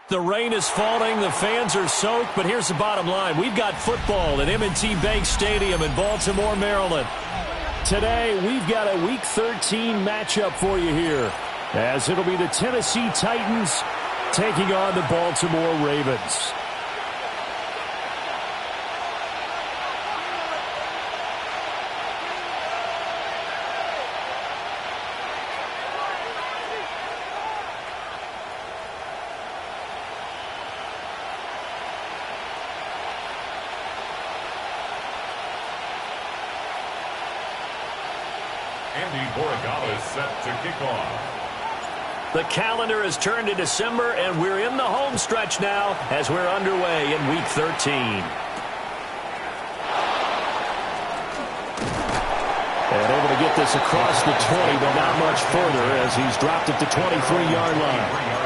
The rain is falling, the fans are soaked, but here's the bottom line. We've got football at M&T Bank Stadium in Baltimore, Maryland. Today, we've got a Week 13 matchup for you here, as it'll be the Tennessee Titans taking on the Baltimore Ravens. Set to kick off. The calendar has turned to December, and we're in the home stretch now as we're underway in Week 13. And able to get this across the 20, but not much further as he's dropped at the 23-yard line.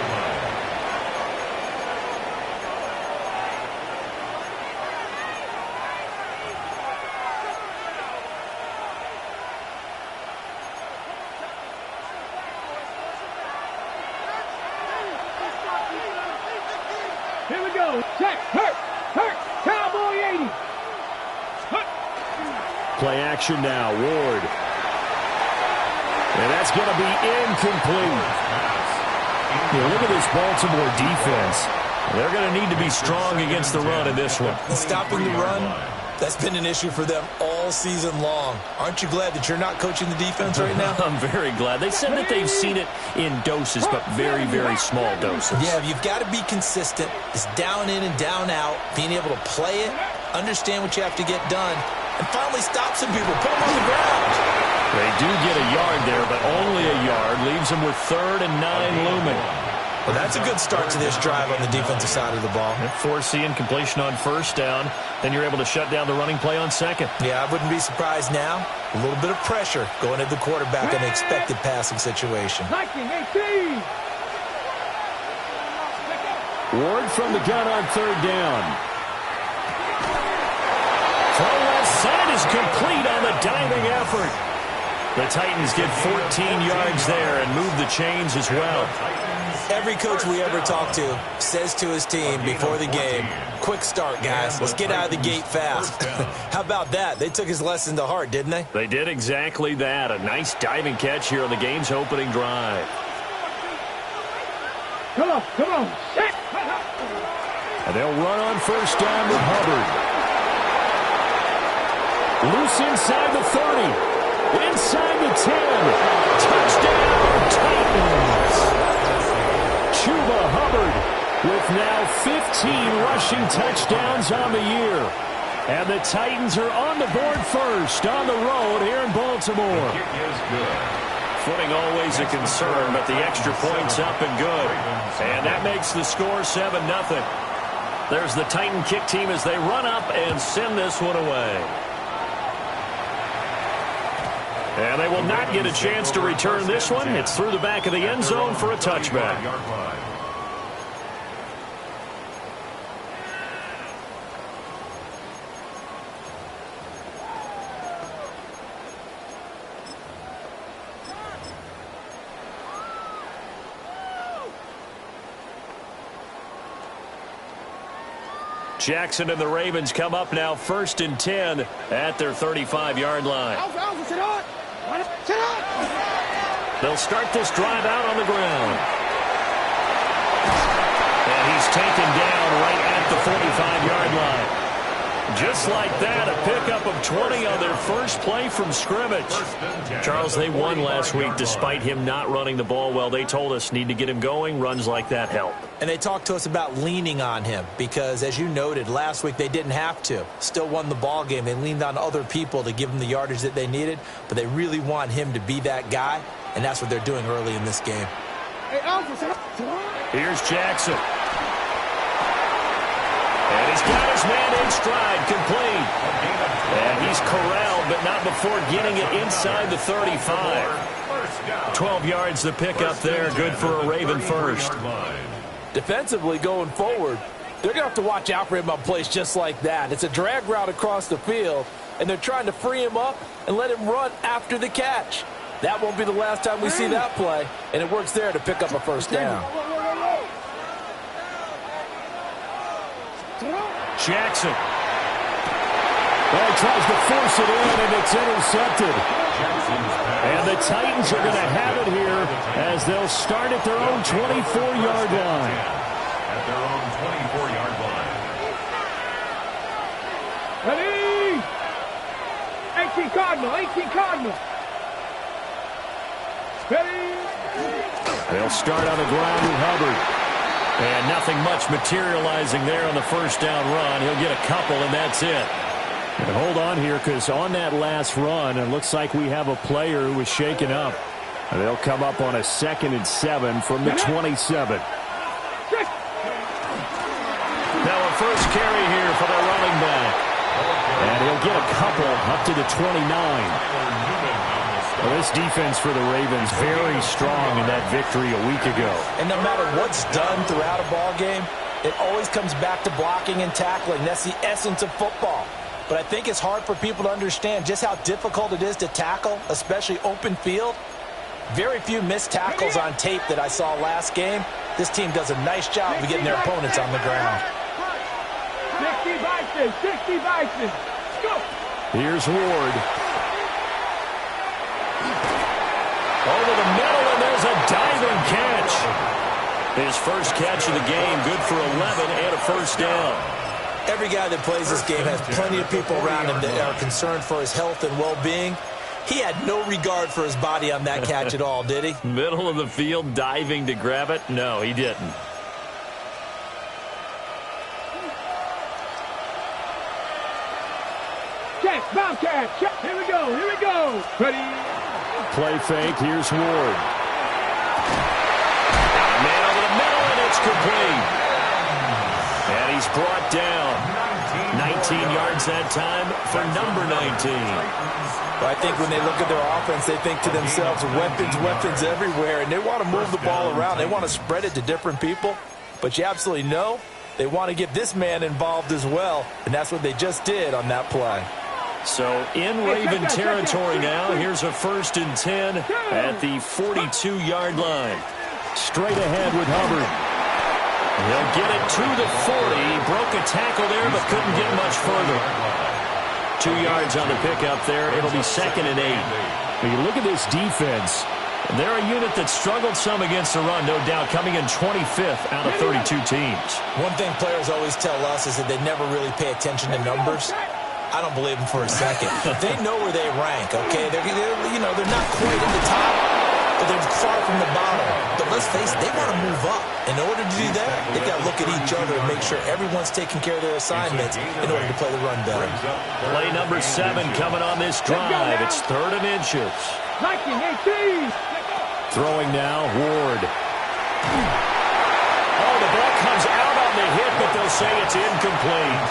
Play action now, Ward. And that's going to be incomplete. Look at this Baltimore defense. They're going to need to be strong against the run in this one. Stopping the run, that's been an issue for them all season long. Aren't you glad that you're not coaching the defense right now? I'm very glad. They said that they've seen it in doses, but very, very small doses. Yeah, you've got to be consistent. It's down in and down out, being able to play it, understand what you have to get done, and finally stop some people, put them on the ground. They do get a yard there, but only a yard. Leaves them with 3rd and 9 looming. Well, that's a good start to this drive on the defensive side of the ball. Foreseeing completion on 1st down. Then you're able to shut down the running play on 2nd. Yeah, I wouldn't be surprised now. A little bit of pressure going at the quarterback in an expected passing situation. Ward from the gun on 3rd down. Throw left side is complete on the diving effort. The Titans get 14 yards there and move the chains as well. Every coach we ever talk to says to his team before the game, quick start, guys. Let's get out of the gate fast. How about that? They took his lesson to heart, didn't they? They did exactly that. A nice diving catch here on the game's opening drive. Come on. And they'll run on 1st down with Hubbard. Loose inside the 30. Inside the 10. Touchdown, Titans. Chuba Hubbard with now 15 rushing touchdowns on the year. And the Titans are on the board first on the road here in Baltimore. Footing always a concern, but the extra point's up and good. And that makes the score 7-0. There's the Titan kick team as they run up and send this one away. And they will not get a chance to return this one. It's through the back of the end zone for a touchback. Jackson and the Ravens come up now 1st and 10 at their 35-yard line. They'll start this drive out on the ground. And he's taken down right at the 45-yard line. Just like that, a pickup of 20 on their first play from scrimmage. Charles, they won last week despite him not running the ball well. They told us need to get him going. Runs like that help. And they talked to us about leaning on him because, as you noted, last week they didn't have to. Still won the ball game. They leaned on other people to give them the yardage that they needed, but they really want him to be that guy, and that's what they're doing early in this game. Here's Jackson. And he's got his man in stride, complete. And he's corralled, but not before getting it inside the 35. 12 yards the pickup there, good for a Raven first. Defensively going forward, they're going to have to watch out for him on plays just like that. It's a drag route across the field, and they're trying to free him up and let him run after the catch. That won't be the last time we see that play, and it works there to pick up a 1st down. Jackson. Well, he tries to force it in, and it's intercepted. And the Titans are going to have it here as they'll start at their own 24-yard line. At their own 24-yard line. Ready? 18 Cardinal, 18 Cardinal. Ready? They'll start on the ground with Hubbard. And nothing much materializing there on the first down run. He'll get a couple, and that's it. And hold on here, because on that last run, it looks like we have a player who was shaken up. And they'll come up on a 2nd and 7 from the 27. Now a first carry here for the running back. And he'll get a couple up to the 29. Well, this defense for the Ravens very strong in that victory a week ago. And no matter what's done throughout a ball game, it always comes back to blocking and tackling. That's the essence of football. But I think it's hard for people to understand just how difficult it is to tackle, especially open field. Very few missed tackles on tape that I saw last game. This team does a nice job of getting their opponents on the ground. 60 Vikings, 60 Vikings. Go. Here's Ward. Over the middle, and there's a diving catch. His first catch of the game, good for 11 and a first down. Every guy that plays this game has plenty of people around him that are concerned for his health and well-being. He had no regard for his body on that catch at all, did he? Middle of the field, diving to grab it? No, he didn't. Check, Bobcat, check. Here we go, here we go. Ready? Play fake, here's Ward. Man over the middle, and it's complete. And he's brought down. 19 yards that time for number 19. Well, I think when they look at their offense, they think to themselves, weapons, weapons everywhere, and they want to move the ball around. They want to spread it to different people, but you absolutely know they want to get this man involved as well, and that's what they just did on that play. So in Raven territory now, here's a 1st and 10 at the 42-yard line. Straight ahead with Hubbard. He'll get it to the 40. He broke a tackle there, but couldn't get much further. 2 yards on the pickup there. It'll be 2nd and 8. When you look at this defense, they're a unit that struggled some against the run, no doubt, coming in 25th out of 32 teams. One thing players always tell us is that they never really pay attention to numbers. I don't believe them for a second. They know where they rank, okay? They're not quite at the top, but they're far from the bottom. But let's face it, they want to move up. In order to do that, they've got to look at each other and make sure everyone's taking care of their assignments in order to play the run better. Play number 7 coming on this drive. It's 3rd and inches. 19, 18. Throwing now, Ward. Oh, the ball comes out on the hit, but they'll say it's incomplete.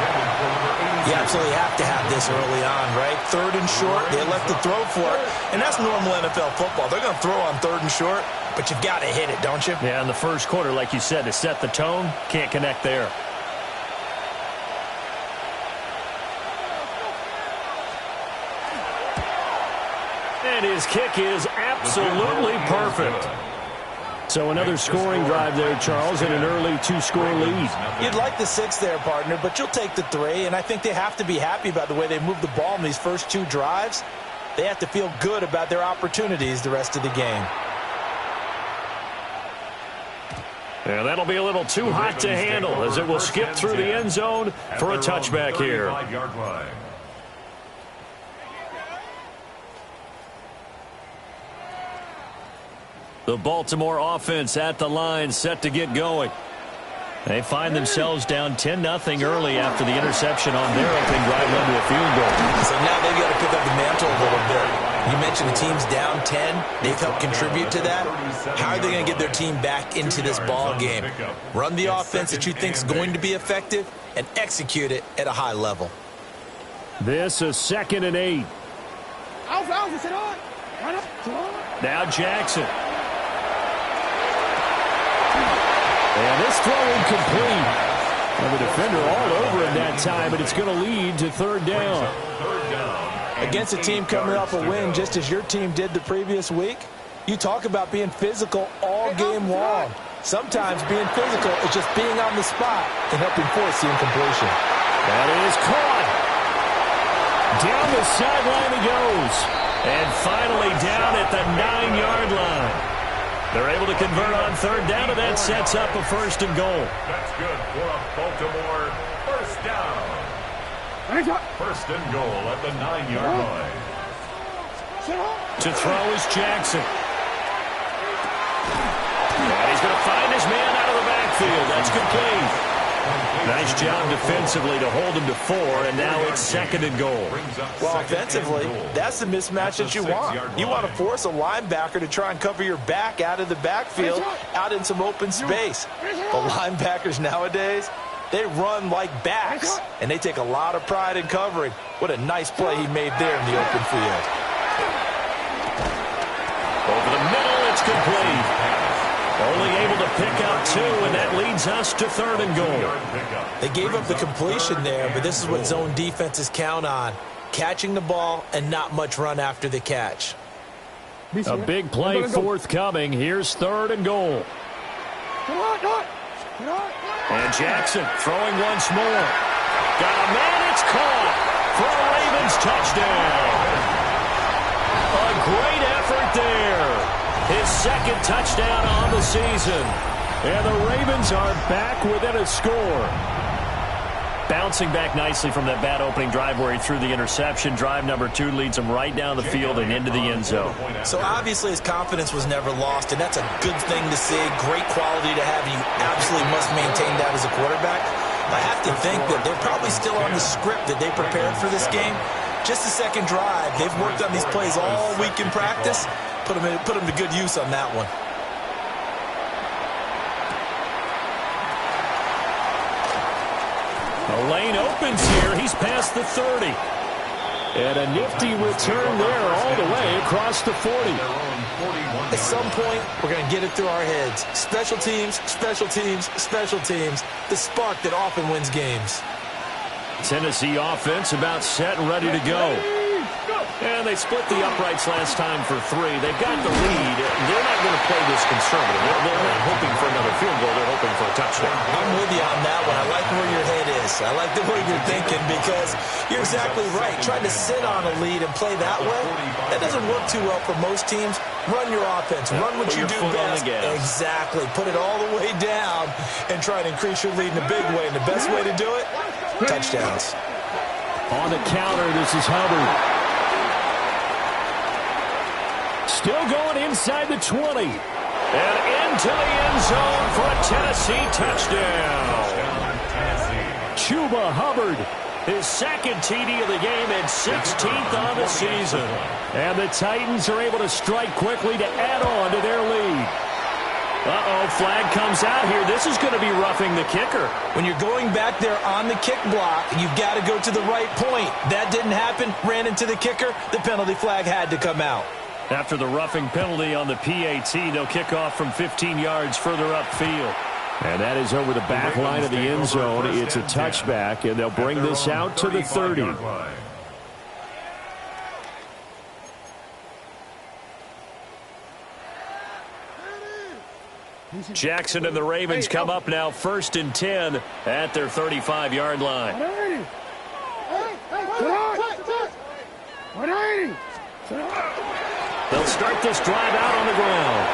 You absolutely have to have this early on, right? 3rd and short, they elect to throw for it, and that's normal NFL football. They're going to throw on 3rd and short, but you've got to hit it, don't you? Yeah, in the first quarter, like you said, to set the tone, can't connect there. And his kick is absolutely perfect. So another scoring drive there, Charles, and an early 2-score lead. You'd like the 6 there, partner, but you'll take the 3, and I think they have to be happy about the way they moved the ball in these first 2 drives. They have to feel good about their opportunities the rest of the game. Yeah, that'll be a little too hot to handle as it will skip through the end zone for a touchback here. The Baltimore offense at the line, set to get going. They find themselves down 10-0 early after the interception on their opening drive led to a field goal. So now they've got to pick up the mantle a little bit. You mentioned the team's down 10. They've helped contribute to that. How are they going to get their team back into this ball game? Run the offense that you think is going to be effective and execute it at a high level. This is 2nd and 8. Now Jackson. And this throw incomplete. And the defender all over in that time, but it's going to lead to 3rd down. Against a team coming off a win just as your team did the previous week, you talk about being physical all game long. Sometimes being physical is just being on the spot and helping force the incompletion. That is caught. Down the sideline he goes. And finally down at the 9-yard line. They're able to convert on third down, and that sets up a 1st and goal. That's good for a Baltimore first down. 1st and goal at the 9-yard line. To throw is Jackson. And he's going to find his man out of the backfield. That's complete. Nice job defensively to hold him to 4, and now it's 2nd and goal. Well, offensively, that's the mismatch that you want. You want to force a linebacker to try and cover your back out of the backfield, out in some open space. The linebackers nowadays, they run like backs, and they take a lot of pride in covering. What a nice play he made there in the open field. Over the middle, it's complete. Only able to pick up 2, and that leads us to 3rd and goal. They gave up the completion there, but this is what zone defenses count on. Catching the ball and not much run after the catch. A big play forthcoming. Here's 3rd and goal. And Jackson throwing once more. Got a man, it's caught for a Ravens touchdown. A great effort there. His 2nd touchdown on the season. And the Ravens are back within a score. Bouncing back nicely from that bad opening drive where he threw the interception. Drive number 2 leads him right down the field and into the end zone. So obviously his confidence was never lost, and that's a good thing to see. Great quality to have. You absolutely must maintain that as a quarterback. I have to think that they're probably still on the script that they prepared for this game. Just the 2nd drive. They've worked on these plays all week in practice. Put him to good use on that one. The lane opens here. He's past the 30. And a nifty return there all the way across the 40. At some point, we're going to get it through our heads. Special teams, special teams, special teams. The spark that often wins games. Tennessee offense about set and ready to go. And they split the uprights last time for 3. They've got the lead. They're not going to play this conservative. They're not hoping for another field goal. They're hoping for a touchdown. I'm with you on that one. I like where your head is. I like the way you're thinking because you're exactly right. Trying to sit on a lead and play that way, that doesn't work too well for most teams. Run your offense. Run what you do best. Exactly. Put it all the way down and try to increase your lead in a big way. And the best way to do it, touchdowns. On the counter, this is Hubbard. Still going inside the 20. And into the end zone for a Tennessee touchdown. Chuba Hubbard, his 2nd TD of the game and 16th on the season. And the Titans are able to strike quickly to add on to their lead. Uh-oh, flag comes out here. This is going to be roughing the kicker. When you're going back there on the kick block, you've got to go to the right point. That didn't happen. Ran into the kicker. The penalty flag had to come out. After the roughing penalty on the PAT, they'll kick off from 15 yards further upfield. And that is over the back line of the end zone. It's a touchback, and they'll bring this out to the 30. Jackson and the Ravens come up now 1st and 10 at their 35-yard line. They'll start this drive out on the ground.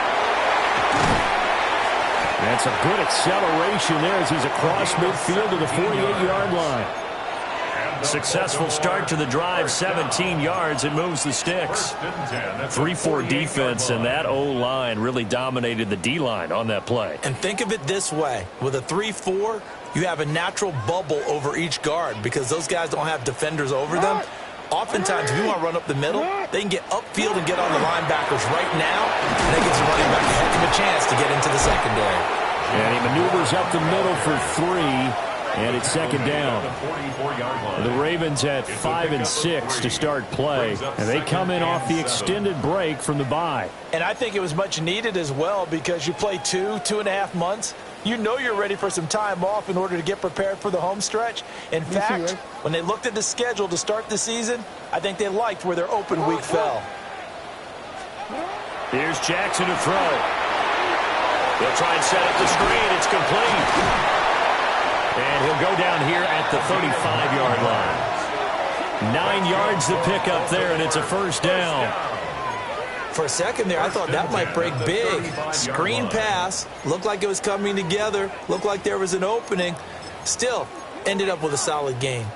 That's a good acceleration there as he's across midfield to the 48-yard line. Successful start to the drive, 17 yards. It moves the sticks. 3-4 defense, and that O-line really dominated the D-line on that play. And think of it this way. With a 3-4, you have a natural bubble over each guard because those guys don't have defenders over them. Oftentimes, if you want to run up the middle, they can get upfield and get on the linebackers right now, and that gives the running back a heck of a chance to get into the secondary. And he maneuvers up the middle for 3, and it's 2nd down. The Ravens at 5 and 6 to start play, and they come in off the extended break from the bye. And I think it was much needed as well because you play 2.5 months. You know you're ready for some time off in order to get prepared for the home stretch. In fact, when they looked at the schedule to start the season, I think they liked where their open week fell. Here's Jackson to throw. They'll try and set up the screen. It's complete. And he'll go down here at the 35-yard line. 9 yards to pick up there, and it's a first down. For a second there, I thought that might break big. Screen pass. Looked like it was coming together. Looked like there was an opening. Still, ended up with a solid gain.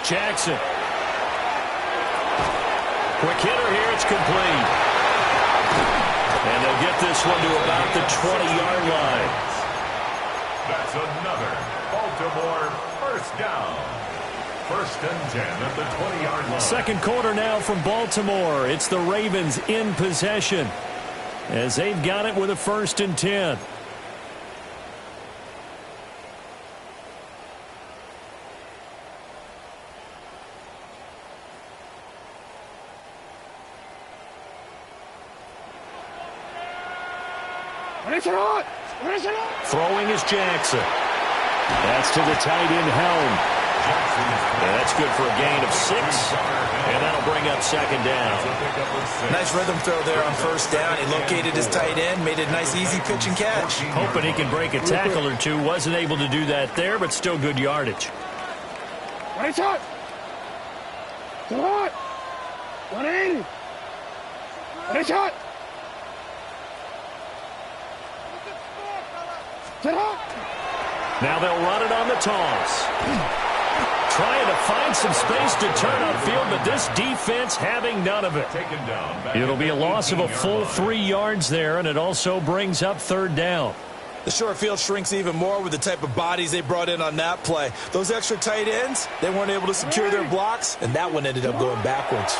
Jackson. Quick hitter here. It's complete. And they'll get this one to about the 20-yard line. That's another Baltimore first down. First and 10 at the 20-yard line. Second quarter now from Baltimore. It's the Ravens in possession as they've got it with a 1st and 10. Throwing is Jackson. That's to the tight end Helm. And that's good for a gain of 6. And that'll bring up 2nd down. Nice rhythm throw there on 1st down. He located his tight end, made it a nice easy pitch and catch. Hoping he can break a tackle or two. Wasn't able to do that there, but still good yardage. 180. Now they'll run it on the toss. Trying to find some space to turn upfield, but this defense having none of it. It'll be a loss of a full 3 yards there, and it also brings up 3rd down. The short field shrinks even more with the type of bodies they brought in on that play. Those extra tight ends, they weren't able to secure their blocks, and that one ended up going backwards.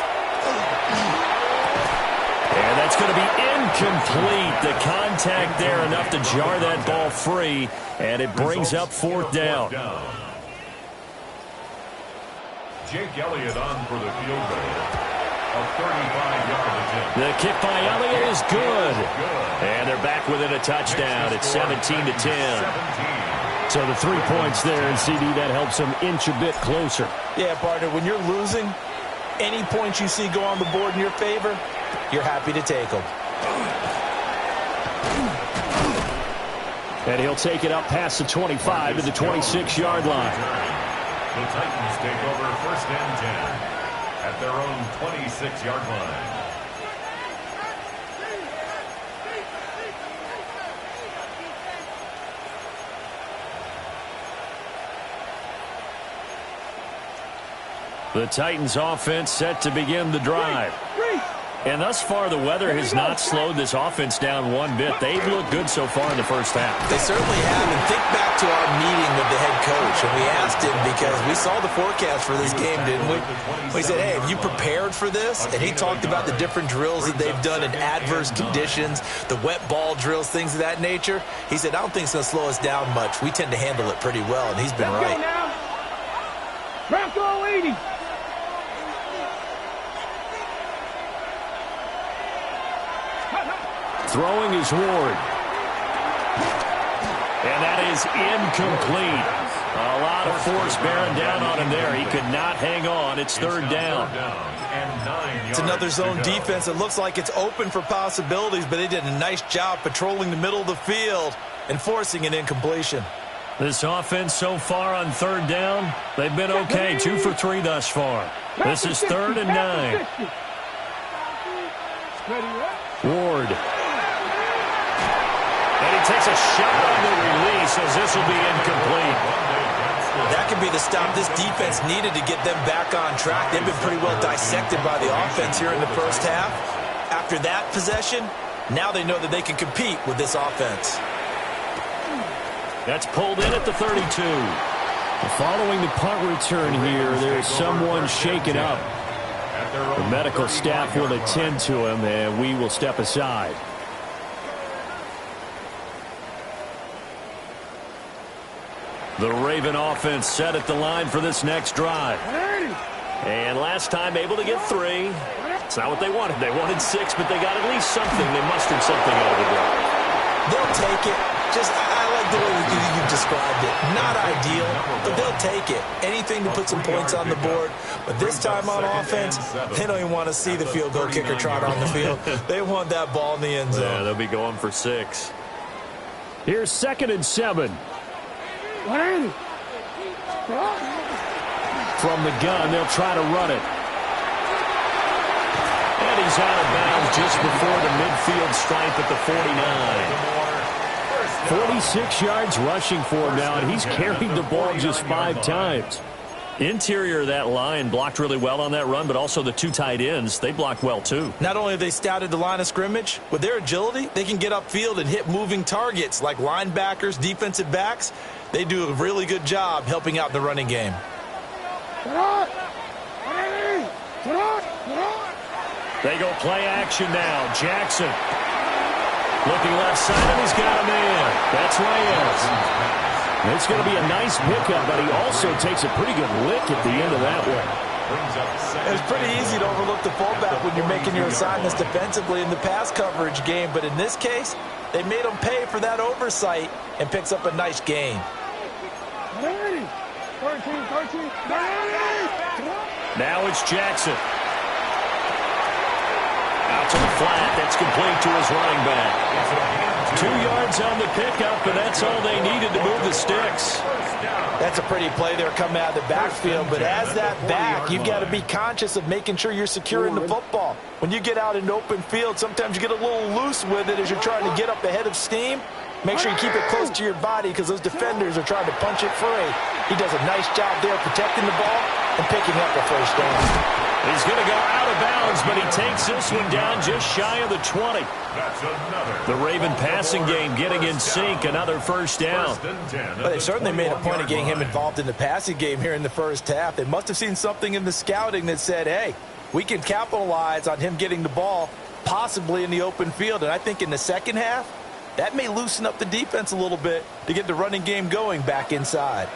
And that's going to be incomplete. The contact there enough to jar that ball free, and it brings up 4th down. Jake Elliott on for the field goal. A 35-yard attempt. The kick by Elliott is good. And they're back within a touchdown. It's 17-10. So the 3 points there, and CD, that helps them inch a bit closer. Yeah, partner, when you're losing, any points you see go on the board in your favor, you're happy to take them. And he'll take it up past the 25 to the 26-yard line. The Titans take over 1st and 10 at their own 26-yard line. The Titans offense set to begin the drive. And thus far, the weather has not slowed this offense down one bit. They've looked good so far in the first half. They certainly have. And think back to our meeting with the head coach. And we asked him, because we saw the forecast for this game, didn't we? We said, hey, have you prepared for this? And he talked about the different drills that they've done in adverse conditions, the wet ball drills, things of that nature. He said, I don't think it's going to slow us down much. We tend to handle it pretty well, and he's been right. Bronco 80. Throwing is Ward. And that is incomplete. A lot of force bearing down on him there. He could not hang on. It's 3rd down. It's another zone defense. It looks like it's open for possibilities, but they did a nice job patrolling the middle of the field and forcing an incompletion. This offense so far on 3rd down, they've been okay. 2 for 3 thus far. This is 3rd and 9. Ward. And he takes a shot on the release as this will be incomplete. That could be the stop this defense needed to get them back on track. They've been pretty well dissected by the offense here in the first half. After that possession, now they know that they can compete with this offense. That's pulled in at the 32. Following the punt return here, there's someone shaken up. The medical staff will attend to him, and we will step aside. The Raven offense set at the line for this next drive. And last time able to get 3. It's not what they wanted. They wanted 6, but they got at least something. They mustered something out of the drive. They'll take it. I like the way you described it. Not ideal, but they'll take it. Anything to put some points on the board. But this time on offense, they don't even want to see the field goal kicker trot on the field. They want that ball in the end zone. Yeah, they'll be going for 6. Here's 2nd and 7. From the gun, they'll try to run it. And he's out of bounds just before the midfield stripe at the 49. 46 yards rushing for him now, and he's carried the ball just 5 times. Interior of that line blocked really well on that run, but also the 2 tight ends, they blocked well too. Not only have they scouted the line of scrimmage, with their agility, they can get upfield and hit moving targets like linebackers, defensive backs. They do a really good job helping out the running game. They go play action now. Jackson looking left side, and he's got a man. That's Reyes. It's going to be a nice pickup, but he also takes a pretty good lick at the end of that one. It's pretty easy to overlook the fullback when you're making your assignments defensively in the pass coverage game, but in this case, they made him pay for that oversight and picks up a nice gain. Now it's Jackson. Out to the flat. That's complete to his running back. 2 yards on the pickup, and that's all they needed to move the sticks. That's a pretty play there coming out of the backfield, but as that back, you've got to be conscious of making sure you're securing the football. When you get out in open field, sometimes you get a little loose with it as you're trying to get up ahead of steam. Make sure you keep it close to your body because those defenders are trying to punch it free. He does a nice job there protecting the ball and picking up the first down. He's going to go out of bounds, but he takes this one down just shy of the 20. The Raven passing game getting in sync, another first down. Well, they certainly made a point of getting him involved in the passing game here in the first half. They must have seen something in the scouting that said, hey, we can capitalize on him getting the ball possibly in the open field. And I think in the second half, that may loosen up the defense a little bit to get the running game going back inside.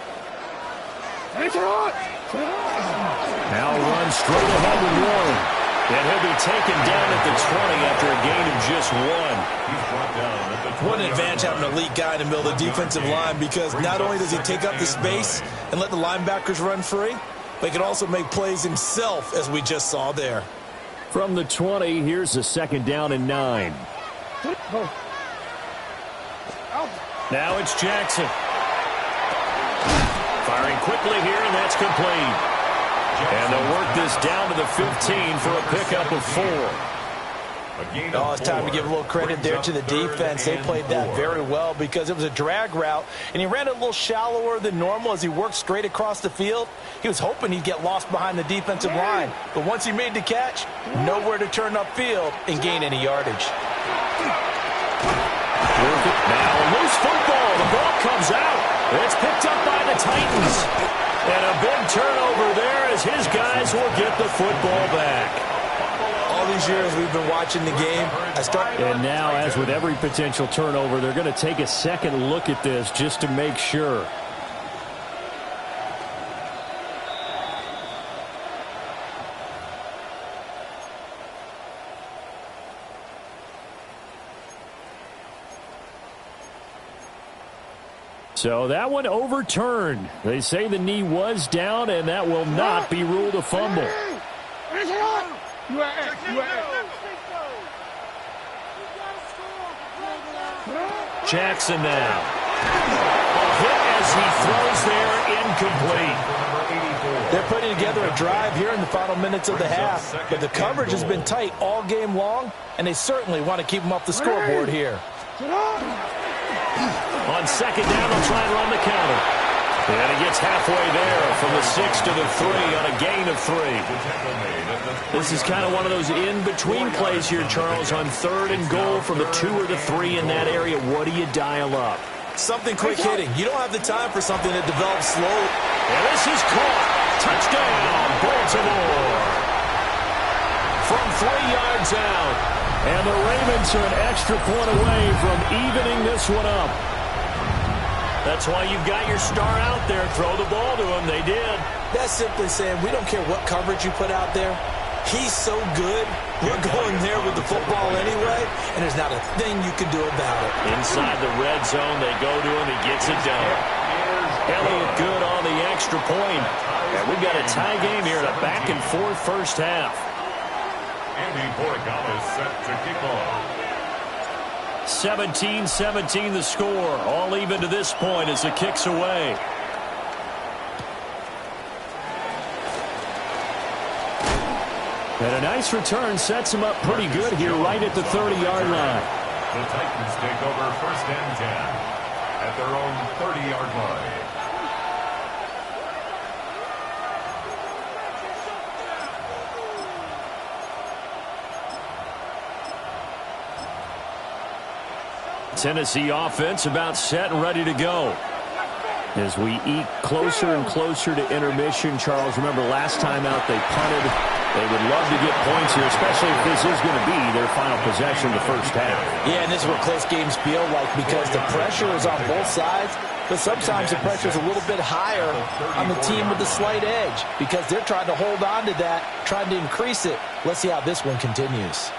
Now run straight ahead with Warren. And he'll be taken down at the 20 after a gain of just 1. What an advantage having an elite guy in the middle of the defensive line, because not only does he take up the space and let the linebackers run free, but he can also make plays himself, as we just saw there. From the 20, here's a 2nd down and 9. Now it's Jackson. Firing quickly here, and that's complete. And they'll work this down to the 15 for a pickup of 4. Oh, it's time to give a little credit there to the defense. They played that very well because it was a drag route, and he ran it a little shallower than normal as he worked straight across the field. He was hoping he'd get lost behind the defensive line, but once he made the catch, nowhere to turn upfield and gain any yardage. Work it now. Loose football. The ball comes out. It's picked up by the Titans. And a big turnover there as his guys will get the football back. All these years we've been watching the game. And now, as with every potential turnover, they're going to take a second look at this just to make sure. So that one overturned. They say the knee was down, and that will not be ruled a fumble. Jackson now. A hit as he throws there, incomplete. They're putting together a drive here in the final minutes of the half, but the coverage has been tight all game long, and they certainly want to keep them off the scoreboard here. On 2nd down, they'll try and run the counter. And he gets halfway there from the 6 to the 3 on a gain of 3. This is kind of one of those in-between plays here, Charles, on 3rd and goal from the 2 or the 3 in that area. What do you dial up? Something quick hitting. You don't have the time for something that develops slow. And this is caught. Touchdown, Baltimore. From 3 yards out. And the Ravens are an extra point away from evening this one up. That's why you've got your star out there. Throw the ball to him. They did. That's simply saying we don't care what coverage you put out there. He's so good. We're going there with the football anyway, and there's not a thing you can do about it. Inside the red zone, they go to him. He gets it done. Elliott good on the extra point. And we've got a tie game here in a back-and-forth first half. Andy Borgata is set to kick off. 17-17 the score. All even to this point as the kick's away. And a nice return sets him up pretty good here right at the 30-yard line. The Titans take over 1st and 10 at their own 30-yard line. Tennessee offense about set and ready to go. As we eke closer and closer to intermission, Charles, remember last time out they punted. They would love to get points here, especially if this is going to be their final possession of the first half. Yeah, and this is what close games feel like because the pressure is on both sides, but sometimes the pressure is a little bit higher on the team with the slight edge because they're trying to hold on to that, trying to increase it. Let's see how this one continues.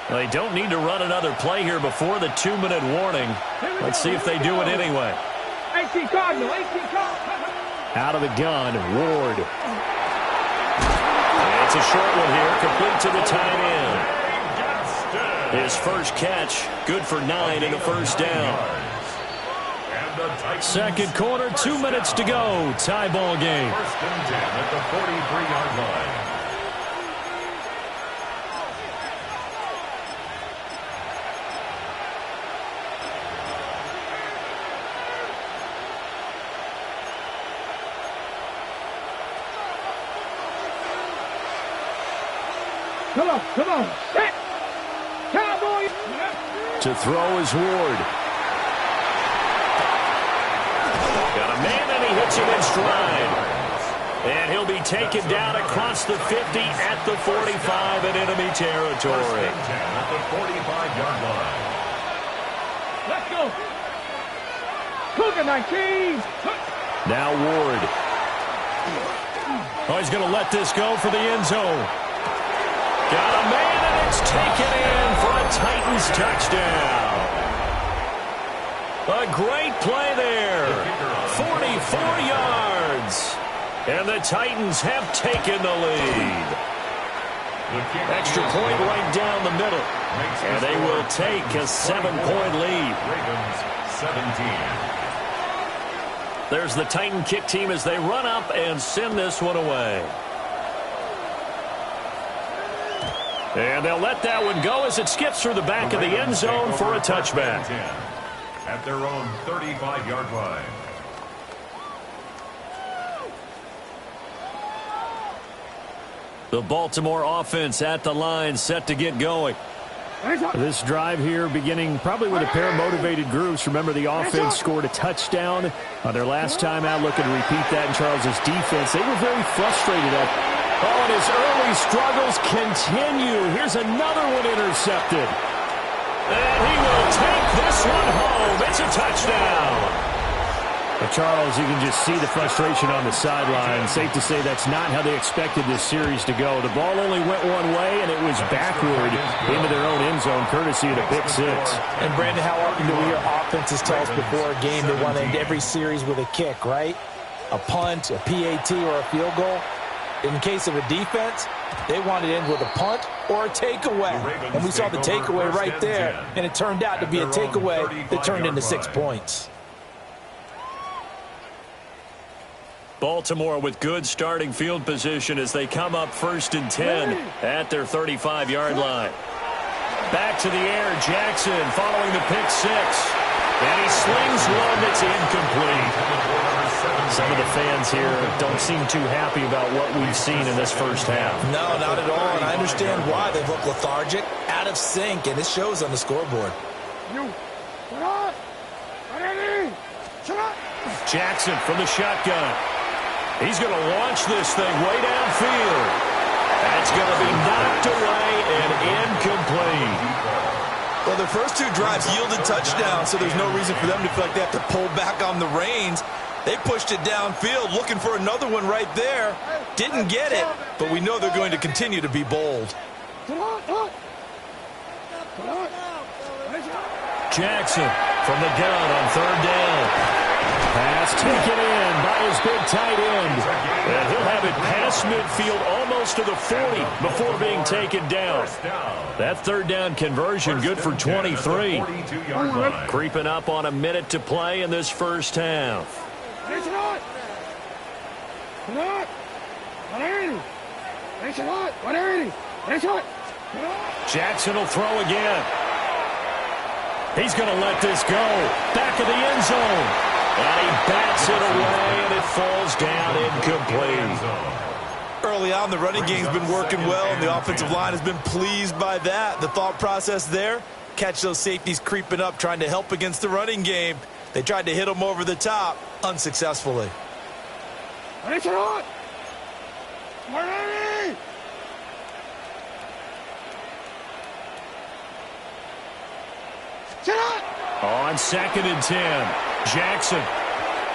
Well, they don't need to run another play here before the 2-minute warning. Let's see if they do it anyway. 18 Cardinal, 18 Cardinal. Out of the gun, Ward. And it's a short one here, complete to the tight end. His first catch, good for 9 and a first down. Second quarter, 2 minutes to go. Tie ball game. 1st and 10 at the 43-yard line. Come on, set. Cowboy. To throw is Ward. Got a man and he hits him in stride. And he'll be taken down across the 50 at the 45 in enemy territory. 1st and 10 at the 45-yard line. Let's go. Cougar 19. Now Ward. Oh, he's going to let this go for the end zone. Got a man, and it's taken in for a Titans touchdown. A great play there. 44 yards. And the Titans have taken the lead. Extra point right down the middle. And they will take a 7-point lead. Ravens 17. There's the Titan kick team as they run up and send this one away. And they'll let that one go as it skips through the back of the end zone for a touchback. At their own 35-yard line. The Baltimore offense at the line, set to get going. This drive here beginning probably with a pair of motivated groups. Remember, the offense scored a touchdown on their last time out, looking to repeat that in Charles's defense. They were very frustrated at. Oh, and his early struggles continue. Here's another one intercepted. And he will take this one home. It's a touchdown. But Charles, you can just see the frustration on the sideline. Safe to say that's not how they expected this series to go. The ball only went one way, and it was backward into their own end zone, courtesy of the pick six. And, Brandon, how often do we hear offenses tell us before a game they want to end every series with a kick, right? A punt, a PAT, or a field goal. In case of a defense, they wanted to end with a punt or a takeaway. And we saw the takeaway right there, and it turned out to be a takeaway that turned into 6 points. Baltimore with good starting field position as they come up 1st and 10 at their 35-yard line. Back to the air, Jackson following the pick six. And he slings one that's incomplete. Some of the fans here don't seem too happy about what we've seen in this first half. No, not at all, and I understand why. They look lethargic, out of sync, and it shows on the scoreboard. Jackson from the shotgun. He's going to launch this thing way downfield. That's going to be knocked away and incomplete. Well, their first 2 drives yielded touchdowns, so there's no reason for them to feel like they have to pull back on the reins. They pushed it downfield, looking for another one right there. Didn't get it, but we know they're going to continue to be bold. Jackson from the gun on third down. Pass taken in by his big tight end. And he'll have it past midfield almost to the 40 before being taken down. That third down conversion good for 23. Creeping up on a minute to play in this first half. Jackson will throw again. He's going to let this go. Back of the end zone. And he bats it away, and it falls down incomplete. Early on, the running game's been working well, and the offensive line has been pleased by that. The thought process there, catch those safeties creeping up, trying to help against the running game. They tried to hit them over the top, unsuccessfully. On 2nd and 10, Jackson.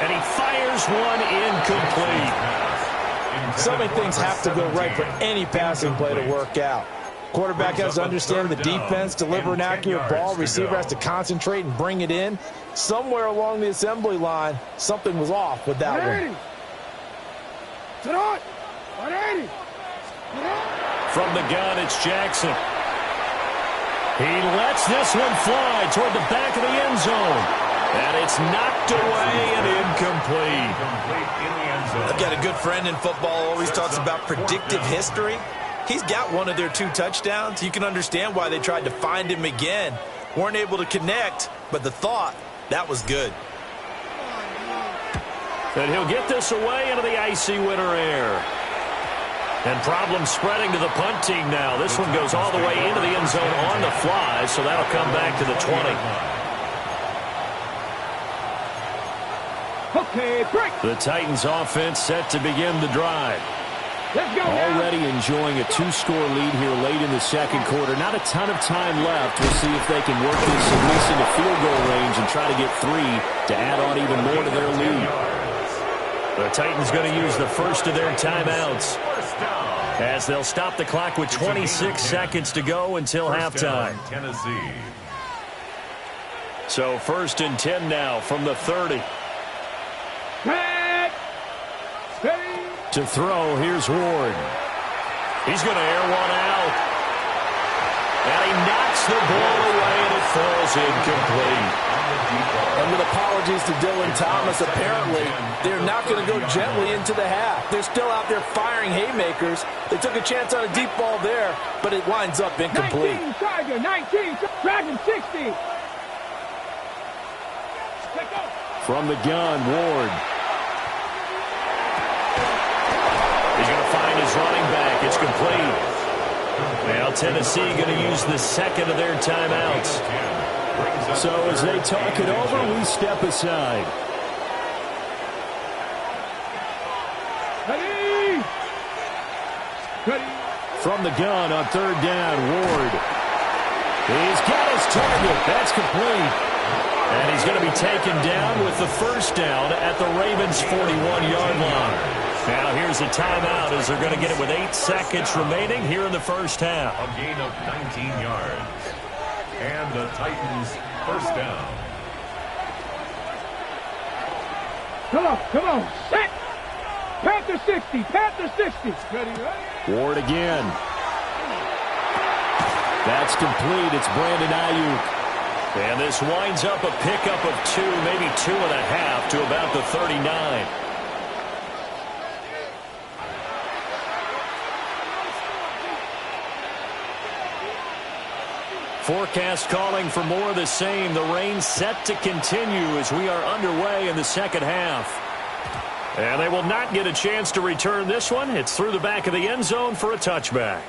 And he fires one incomplete. So many things have to go right for any passing play to work out. Quarterback has to understand the defense, deliver an accurate ball. Receiver has to concentrate and bring it in. Somewhere along the assembly line, something was off with that one. From the gun, it's Jackson. He lets this one fly toward the back of the end zone. And it's knocked away and incomplete. I've got a good friend in football, always talks about predictive history. He's got one of their 2 touchdowns. You can understand why they tried to find him again. Weren't able to connect, but the thought, that was good. And he'll get this away into the icy winter air. And problems spreading to the punt team now. This one goes all the way into the end zone on the fly, so that'll come back to the 20. Okay, break. The Titans offense set to begin the drive. Let's go. Already enjoying a 2-score lead here late in the second quarter. Not a ton of time left. We'll see if they can work this at least into field goal range and try to get 3 to add on even more to their lead. The Titans going to use the first of their timeouts as they'll stop the clock with 26 seconds to go until halftime. So 1st and 10 now from the 30. To throw, here's Ward. He's going to air one out. And he knocks the ball away, and it falls incomplete. And with apologies to Dylan Thomas, apparently they're not going to go gently into the half. They're still out there firing haymakers. They took a chance on a deep ball there, but it winds up incomplete. 19, Tiger, 19, Dragon 60. From the gun, Ward. He's going to find his running back. It's complete. Now Tennessee going to use the second of their timeouts. So as they talk it over, we step aside. Ready. From the gun on 3rd down, Ward. He's got his target. That's complete. And he's going to be taken down with the first down at the Ravens' 41-yard line. Now here's a timeout as they're going to get it with 8 seconds remaining here in the first half. A gain of 19 yards. And the Titans first down. Come on. Set. Panther 60. Panther 60. Ready. Ward again. That's complete. It's Brandon Ayuk. And this winds up a pickup of 2, maybe 2.5 to about the 39. Forecast calling for more of the same. The rain set to continue as we are underway in the second half. And they will not get a chance to return this one. It's through the back of the end zone for a touchback.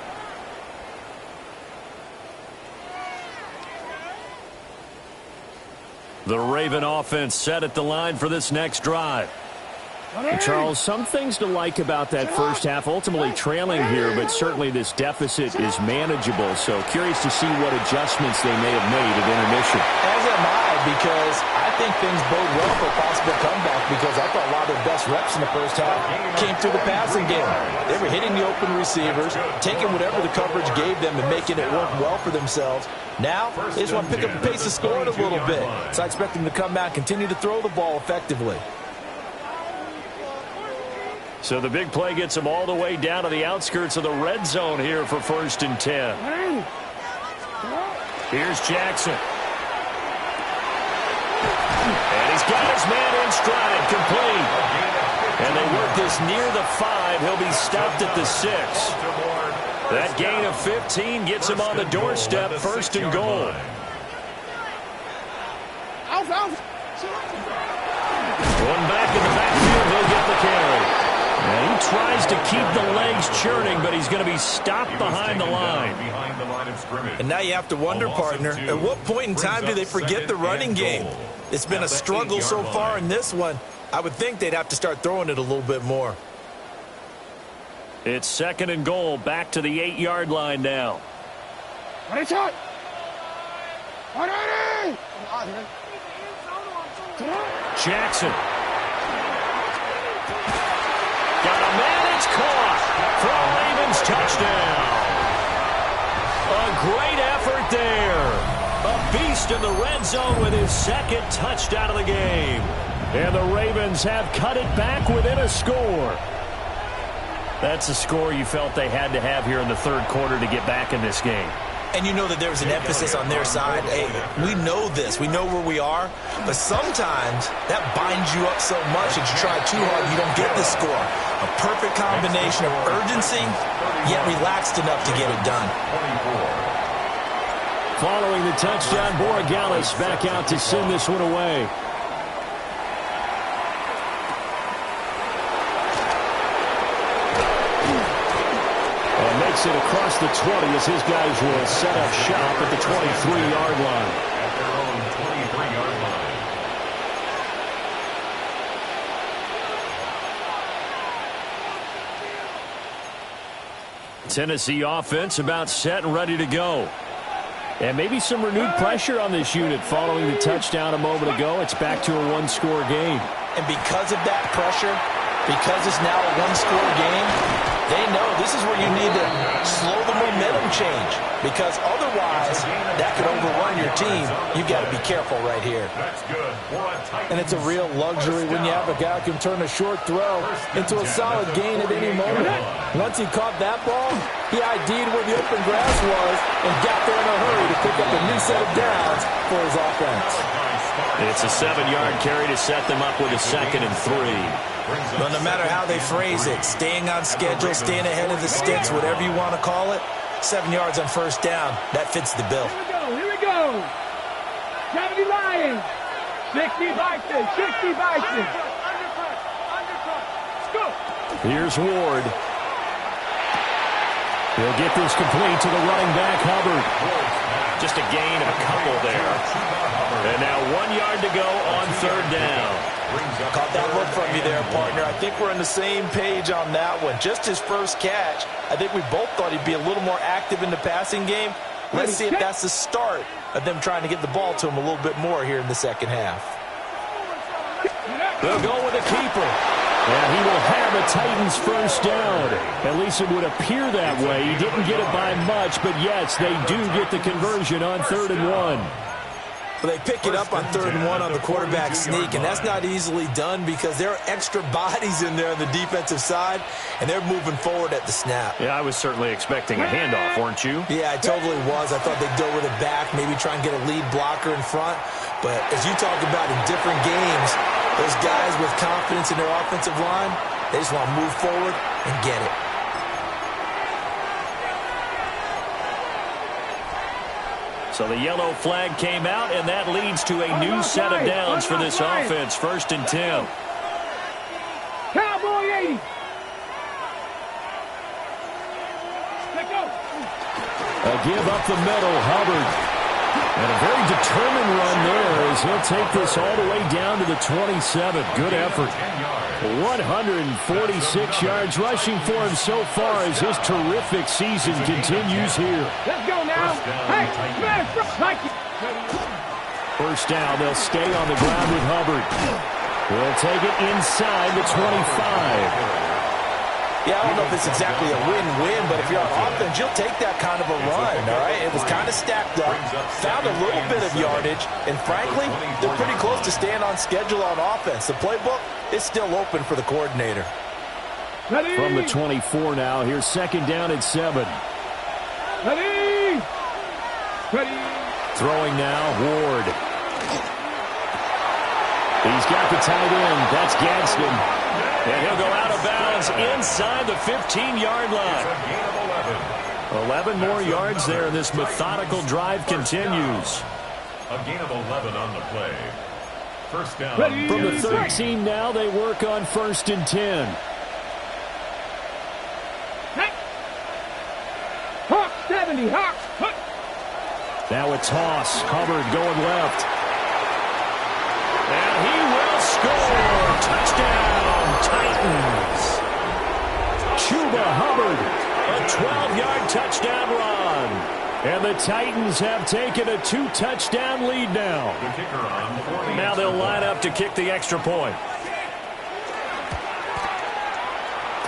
The Raven offense set at the line for this next drive. Charles, some things to like about that first half. Ultimately trailing here, but certainly this deficit is manageable. So curious to see what adjustments they may have made at intermission. As am I, because I think things bode well for a possible comeback, because I thought a lot of their best reps in the first half came through the passing game. They were hitting the open receivers, taking whatever the coverage gave them and making it work well for themselves. Now, they just want to pick up the pace of scoring a little bit. So I expect them to come back and continue to throw the ball effectively. So the big play gets them all the way down to the outskirts of the red zone here for 1st and 10. Here's Jackson. And he's got his man in stride, complete. And they work this near the 5. He'll be stopped at the 6. That gain of 15 gets him on the doorstep, 1st and goal. Going back in the backfield, he'll get the carry. And he tries to keep the legs churning, but he's going to be stopped behind the line. And now you have to wonder, partner, at what point in time do they forget the running game? It's been a struggle so far in this one. I would think they'd have to start throwing it a little bit more. It's 2nd and goal, back to the 8-yard line now. Jackson. Got a man, it's caught for a Ravens touchdown. A great effort there. A beast in the red zone with his 2nd touchdown of the game. And the Ravens have cut it back within a score. That's a score you felt they had to have here in the 3rd quarter to get back in this game. And you know that there was an emphasis on their side. Hey, we know this. We know where we are. But sometimes that binds you up so much that you try too hard, you don't get the score. A perfect combination of urgency, yet relaxed enough to get it done. Following the touchdown, Borregales back out to send this one away. Makes it across the 20 as his guys will set up shop at the 23-yard line. At their own 23-yard line. Tennessee offense about set and ready to go. And maybe some renewed pressure on this unit following the touchdown a moment ago. It's back to a one-score game. And because of that pressure, because it's now a one-score game, they know this is where you need to slow the momentum change, because otherwise that could overrun your team. You've got to be careful right here. And it's a real luxury when you have a guy who can turn a short throw into a solid gain at any moment. Once he caught that ball, he ID'd where the open grass was and got there in a hurry to pick up a new set of downs for his offense. It's a 7-yard carry to set them up with a 2nd and 3. But no matter how they phrase it, staying on schedule, staying ahead of the sticks, whatever you want to call it, 7 yards on 1st down, that fits the bill. Here we go. 70 Lions. 60 Vikings. 60 Vikings. Let's go. Here's Ward. He'll get this complete to the running back, Hubbard. Just a gain of a couple there. And now 1 yard to go on 3rd down. Caught that look from you there, partner. I think we're on the same page on that one. Just his first catch. I think we both thought he'd be a little more active in the passing game. Let's see if that's the start of them trying to get the ball to him a little bit more here in the 2nd half. They'll go with a keeper. And he will have a Titans 1st down. At least it would appear that way. He didn't get it by much, but yes, they do get the conversion on 3rd and 1. Well, they pick it up on 3rd and 1 on the quarterback sneak, and that's not easily done because there are extra bodies in there on the defensive side, and they're moving forward at the snap. Yeah, I was certainly expecting a handoff, weren't you? Yeah, I totally was. I thought they'd go with it back, maybe try and get a lead blocker in front. But as you talk about in different games, those guys with confidence in their offensive line, they just want to move forward and get it. So the yellow flag came out, and that leads to a new set of downs for this offense. 1st and 10. Cowboy 80. Let's go. A give up the middle, Hubbard. And a very determined run there as He'll take this all the way down to the 27. Good effort. 146 yards rushing for him so far as his terrific season continues here. Let's go now. Hey, man, Nike. First down, they'll stay on the ground with Hubbard. He'll take it inside the 25. Yeah, I don't know if it's exactly a win-win, but if you're on offense, you'll take that kind of a run, all right? It was kind of stacked up, found a little bit of yardage, and frankly, they're pretty close to staying on schedule on offense. The playbook is still open for the coordinator. Ready. From the 24 now, here's second down at 7. Ready. Ready. Throwing now, Ward. He's got the tight end. That's Gadsden. And he'll go out of bounds inside the 15-yard line. 11 more yards there, and this methodical drive continues. A gain of 11 on the play. First down. From the 13 now, they work on 1st and 10. Hawk 70, Hawk. Now a toss. Hubbard going left. And he will score. Touchdown, Titans. Chuba Hubbard, a 12-yard touchdown run. And the Titans have taken a 2-touchdown lead now. Now they'll line up to kick the extra point.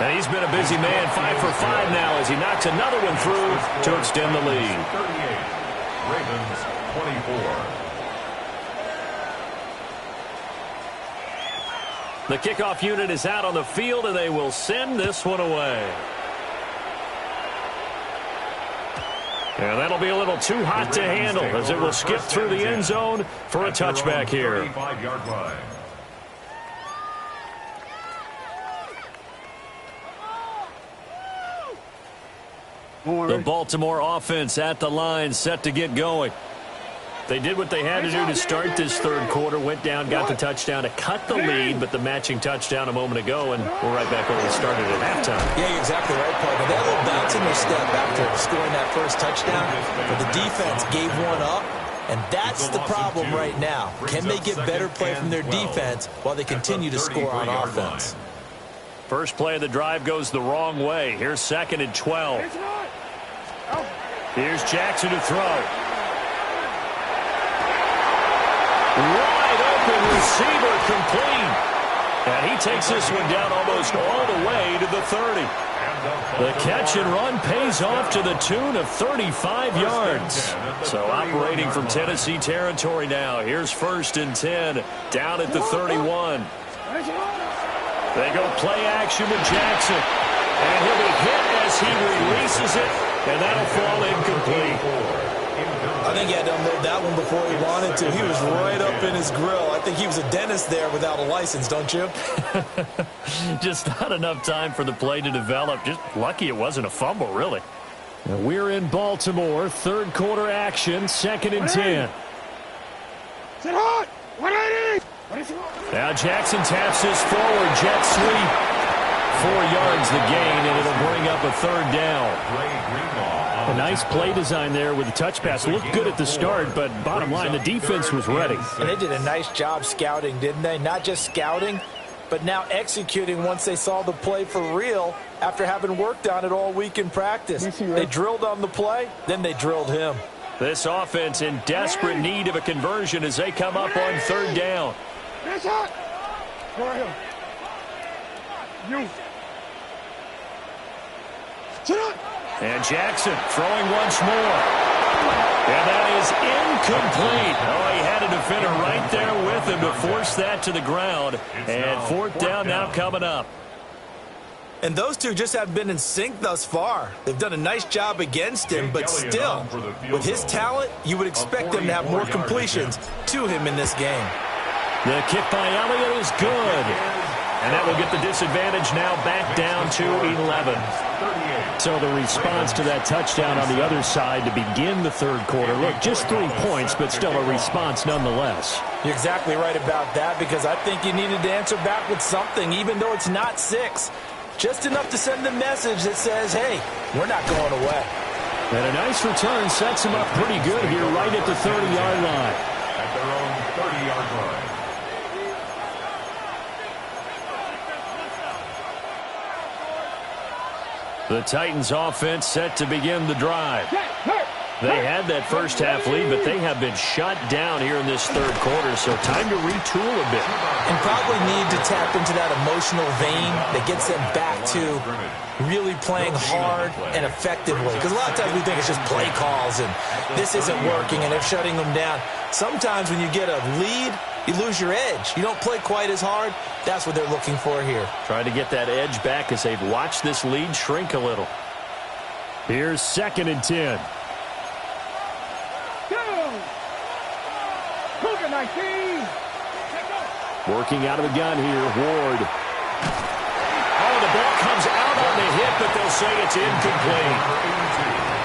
And he's been a busy man, 5 for 5 now as he knocks another one through to extend the lead. 38, Ravens 24. The kickoff unit is out on the field, and they will send this one away. And that'll be a little too hot to handle as it will skip through the end zone for a touchback here. 35-yard line. The Baltimore offense at the line, set to get going. They did what they had to do to start this third quarter, went down, got the touchdown to cut the lead, but the matching touchdown a moment ago, and we're right back where we started at halftime. Yeah, you're exactly right, Paul. But that little bounce in their step after scoring that first touchdown, but the defense gave one up, and that's the problem right now. Can they get better play from their defense while they continue to score on offense? First play of the drive goes the wrong way. Here's 2nd and 12. Here's Jackson to throw. Wide open receiver complete. And he takes this one down almost all the way to the 30. The catch and run pays off to the tune of 35 yards. So operating from Tennessee territory now. Here's 1st and 10 down at the 31. They go play action with Jackson. And he'll be hit as he releases it. And that'll fall incomplete. I think he had to unload that one before he wanted to. He was right up in his grill. I think he was a dentist there without a license, don't you? Just not enough time for the play to develop. Just lucky it wasn't a fumble, really. Now we're in Baltimore. Third quarter action, 2nd and 10. Sit hot. 180. Now Jackson taps this forward. Jet sweep. 4 yards the gain, and it'll bring up a 3rd down. A nice play design there with the touch pass. Looked good at the start, but bottom line, the defense was ready. And they did a nice job scouting, didn't they? Not just scouting, but now executing once they saw the play for real after having worked on it all week in practice. They drilled on the play, then they drilled him. This offense in desperate need of a conversion as they come up on 3rd down. That's hot. You. Sit up. And Jackson throwing once more. And that is incomplete. Oh, he had a defender right there with him to force that to the ground. And 4th down now coming up. And those two just have been in sync thus far. They've done a nice job against him, but still, with his talent, you would expect them to have more completions to him in this game. The kick by Elliott is good. And that will get the disadvantage now back down to 11. So the response to that touchdown on the other side to begin the third quarter. Look, just 3 points, but still a response nonetheless. You're exactly right about that, because I think you needed to answer back with something, even though it's not 6. Just enough to send the message that says, hey, we're not going away. And a nice return sets him up pretty good here right at the 30-yard line. At their own 30-yard 25-yard line. The Titans offense set to begin the drive. They had that first half lead, but they have been shut down here in this third quarter, so time to retool a bit. And probably need to tap into that emotional vein that gets them back to really playing hard and effectively. Because a lot of times we think it's just play calls and this isn't working and they're shutting them down. Sometimes when you get a lead, you lose your edge. You don't play quite as hard. That's what they're looking for here. Trying to get that edge back as they've watched this lead shrink a little. Here's 2nd and 10. Working out of the gun here, Ward. Oh, the ball comes out on the hit, but they'll say it's incomplete.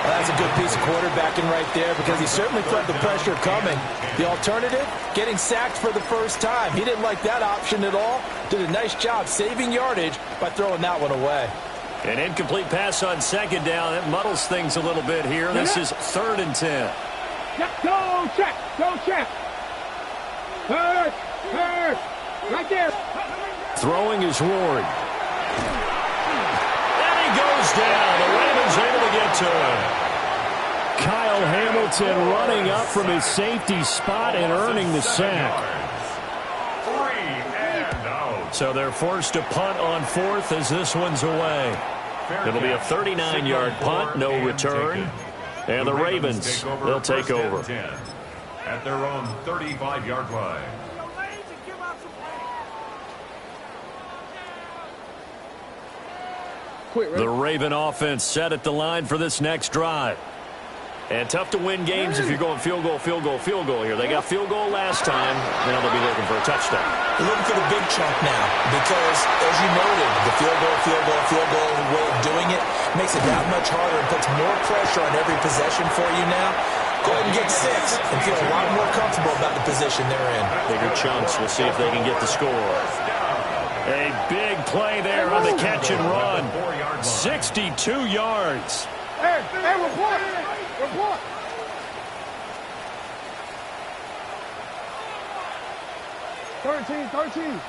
Well, that's a good piece of quarterbacking right there because he certainly felt the pressure coming. The alternative, getting sacked for the first time. He didn't like that option at all. Did a nice job saving yardage by throwing that one away. An incomplete pass on 2nd down. That muddles things a little bit here. This is 3rd and 10. Go check. Go check. Hurt. Right there. Throwing is Ward. And he goes down. The Ravens able to get to him. Kyle Hamilton running up from his safety spot and earning the sack. 3 and out. So they're forced to punt on 4th as this one's away. It'll be a 39-yard punt, no return. And the Ravens, they'll take over. At their own 35-yard line. The Raven offense set at the line for this next drive. And tough to win games if you're going field goal here. They got field goal last time. Now they'll be looking for a touchdown. They're looking for the big chunk now because, as you noted, the field goal way of doing it makes it that much harder and puts more pressure on every possession for you now. Go ahead and get 6 and feel a lot more comfortable about the position they're in. Bigger chunks. We'll see if they can get the score. A big play there on the catch and run. 62 yards. Hey, report. 13.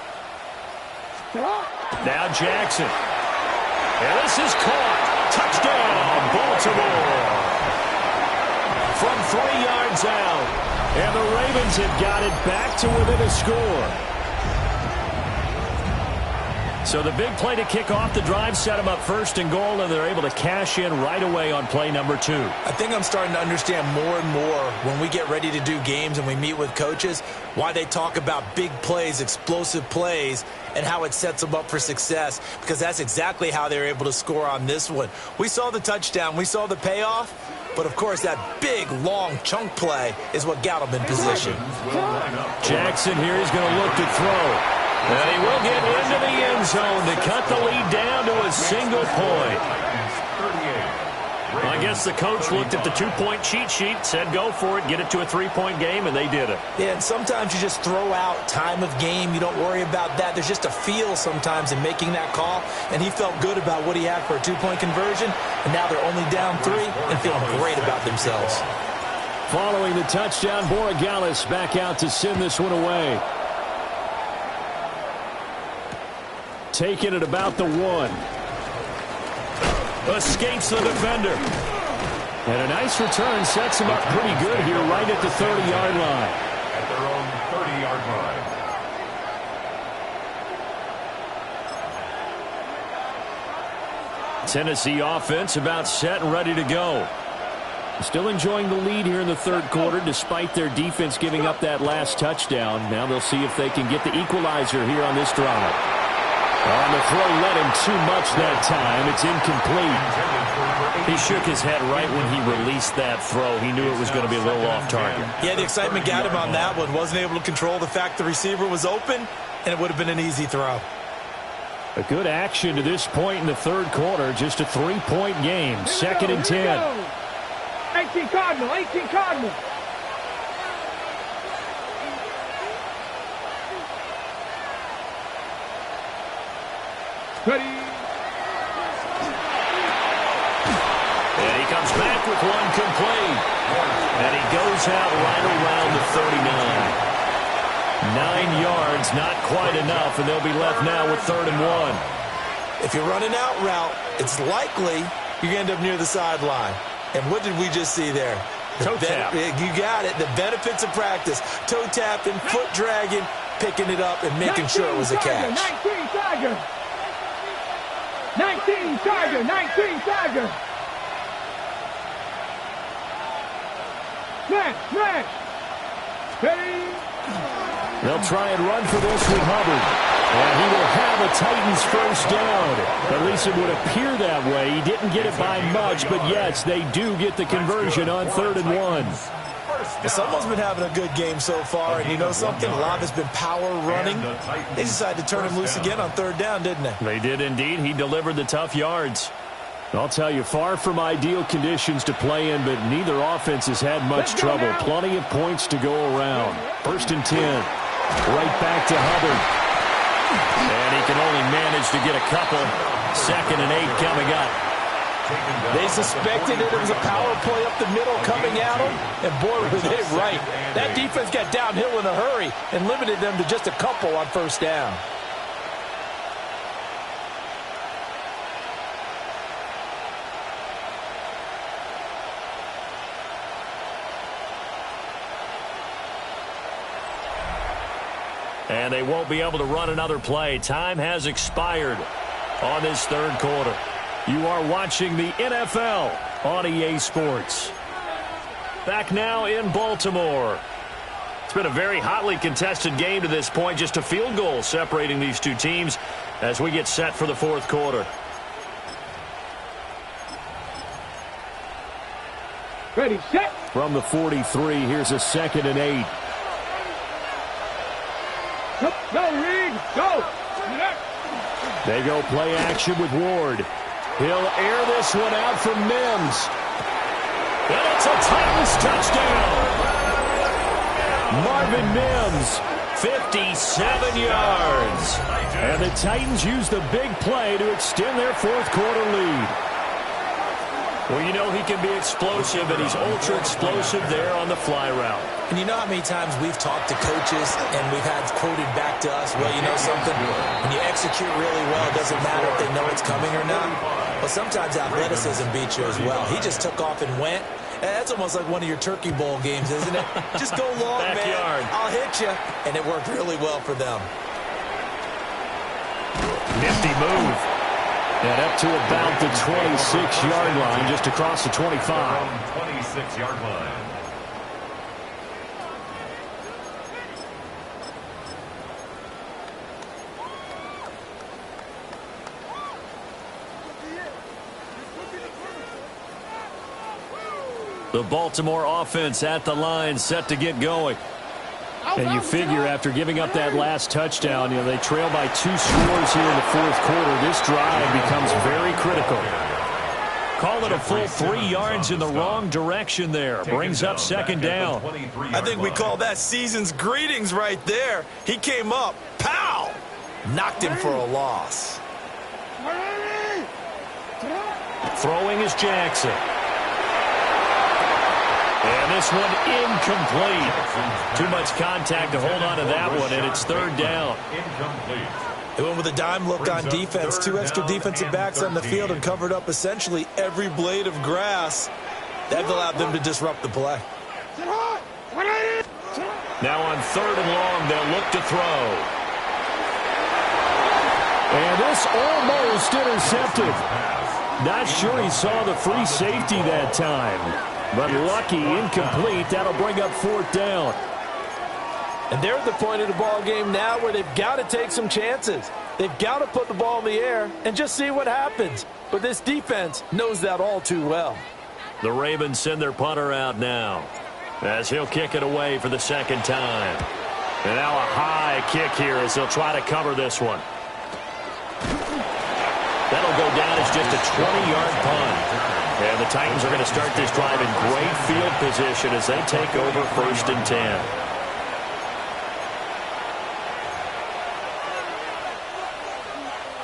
Now Jackson. And this is caught. Touchdown, Baltimore. From 3 yards out. And the Ravens have got it back to within a score. So the big play to kick off the drive set them up 1st and goal, and they're able to cash in right away on play number 2. I think I'm starting to understand more and more when we get ready to do games and we meet with coaches why they talk about big plays, explosive plays, and how it sets them up for success, because that's exactly how they're able to score on this one. We saw the touchdown. We saw the payoff. But, of course, that big, long chunk play is what got him in position. Jackson here is going to look to throw. And he will get into the end zone to cut the lead down to a single point. I guess the coach looked at the 2-point cheat sheet, said go for it, get it to a 3-point game, and they did it. Yeah, and sometimes you just throw out time of game. You don't worry about that. There's just a feel sometimes in making that call, and he felt good about what he had for a 2-point conversion, and now they're only down 3 and feeling great about themselves. Following the touchdown, Borregales back out to send this one away. Taking it about the 1. Escapes the defender. And a nice return sets him up pretty good here right at the 30-yard line. At their own 30-yard line. Tennessee offense about set and ready to go. Still enjoying the lead here in the third quarter despite their defense giving up that last touchdown. Now they'll see if they can get the equalizer here on this drive. On the throw led him too much that time. It's incomplete. He shook his head right when he released that throw. He knew it was going to be a little off target. Yeah, the excitement got him on that one. Wasn't able to control the fact the receiver was open, and it would have been an easy throw. A good action to this point in the third quarter. Just a 3-point game. 2nd and 10. 18 Cardinal. Ready. And he comes back with one complete. And he goes out right around the 39. 9 yards, not quite enough, and they'll be left now with 3rd and 1. If you're running out route, it's likely you're going to end up near the sideline. And what did we just see there? Toe tap. You got it. The benefits of practice. Toe tapping, foot dragging, picking it up, and making sure it was a catch. 19 Tiger. 19 Tiger. 19 Tiger. Smash. Ready. They'll try and run for this with Hubbard. And he will have a Titans first down. At least it would appear that way. He didn't get it by much, but yes, they do get the conversion on 3rd and 1. Well, someone's been having a good game so far, and you know something? A lot has been power running. They decided to turn him loose again on 3rd down, didn't they? They did indeed. He delivered the tough yards. I'll tell you, far from ideal conditions to play in, but neither offense has had much trouble. Plenty of points to go around. 1st and 10. Right back to Hubbard. And he can only manage to get a couple. 2nd and 8 coming up. They suspected it was a power play up the middle coming at them, and boy, were they right. That defense got downhill in a hurry and limited them to just a couple on 1st down. And they won't be able to run another play. Time has expired on this 3rd quarter. You are watching the NFL on EA Sports. Back now in Baltimore. It's been a very hotly contested game to this point. Just a field goal separating these two teams as we get set for the 4th quarter. Ready, set. From the 43, here's a 2nd and 8. Go, Reed, go. They go play action with Ward. He'll air this one out from Mims. And it's a Titans touchdown. Marvin Mims, 57 yards. And the Titans use the big play to extend their 4th quarter lead. Well, you know he can be explosive, and he's ultra explosive there on the fly route. And you know how many times we've talked to coaches and we've had quoted back to us, well, you know something? When you execute really well, it doesn't matter if they know it's coming or not. Well, sometimes athleticism beats you as well. He just took off and went. That's almost like one of your Turkey Bowl games, isn't it? Just go long, Backyard. man. I'll hit you. And it worked really well for them. Nifty move. And up to about the 26-yard line, just across the 25. From 26-yard line. The Baltimore offense at the line, set to get going. And you figure after giving up that last touchdown, you know, they trail by 2 scores here in the 4th quarter. This drive becomes very critical. Call it a full 3 yards in the wrong direction there. Brings up 2nd down. I think we call that season's greetings right there. He came up, pow! Knocked him for a loss. Throwing is Jackson. And this one incomplete. Too much contact to hold on to that one, and it's 3rd down. They went with a dime look on defense. 2 extra defensive backs on the field and covered up essentially every blade of grass. That allowed them to disrupt the play. Now on 3rd and long, they'll look to throw. And this almost intercepted. Not sure he saw the free safety that time. But lucky, incomplete. That'll bring up 4th down. And they're at the point of the ball game now where they've got to take some chances. They've got to put the ball in the air and just see what happens. But this defense knows that all too well. The Ravens send their punter out now as he'll kick it away for the 2nd time. And now a high kick here as they'll try to cover this one. That'll go down as just a 20-yard punt. And the Titans are going to start this drive in great field position as they take over 1st and 10.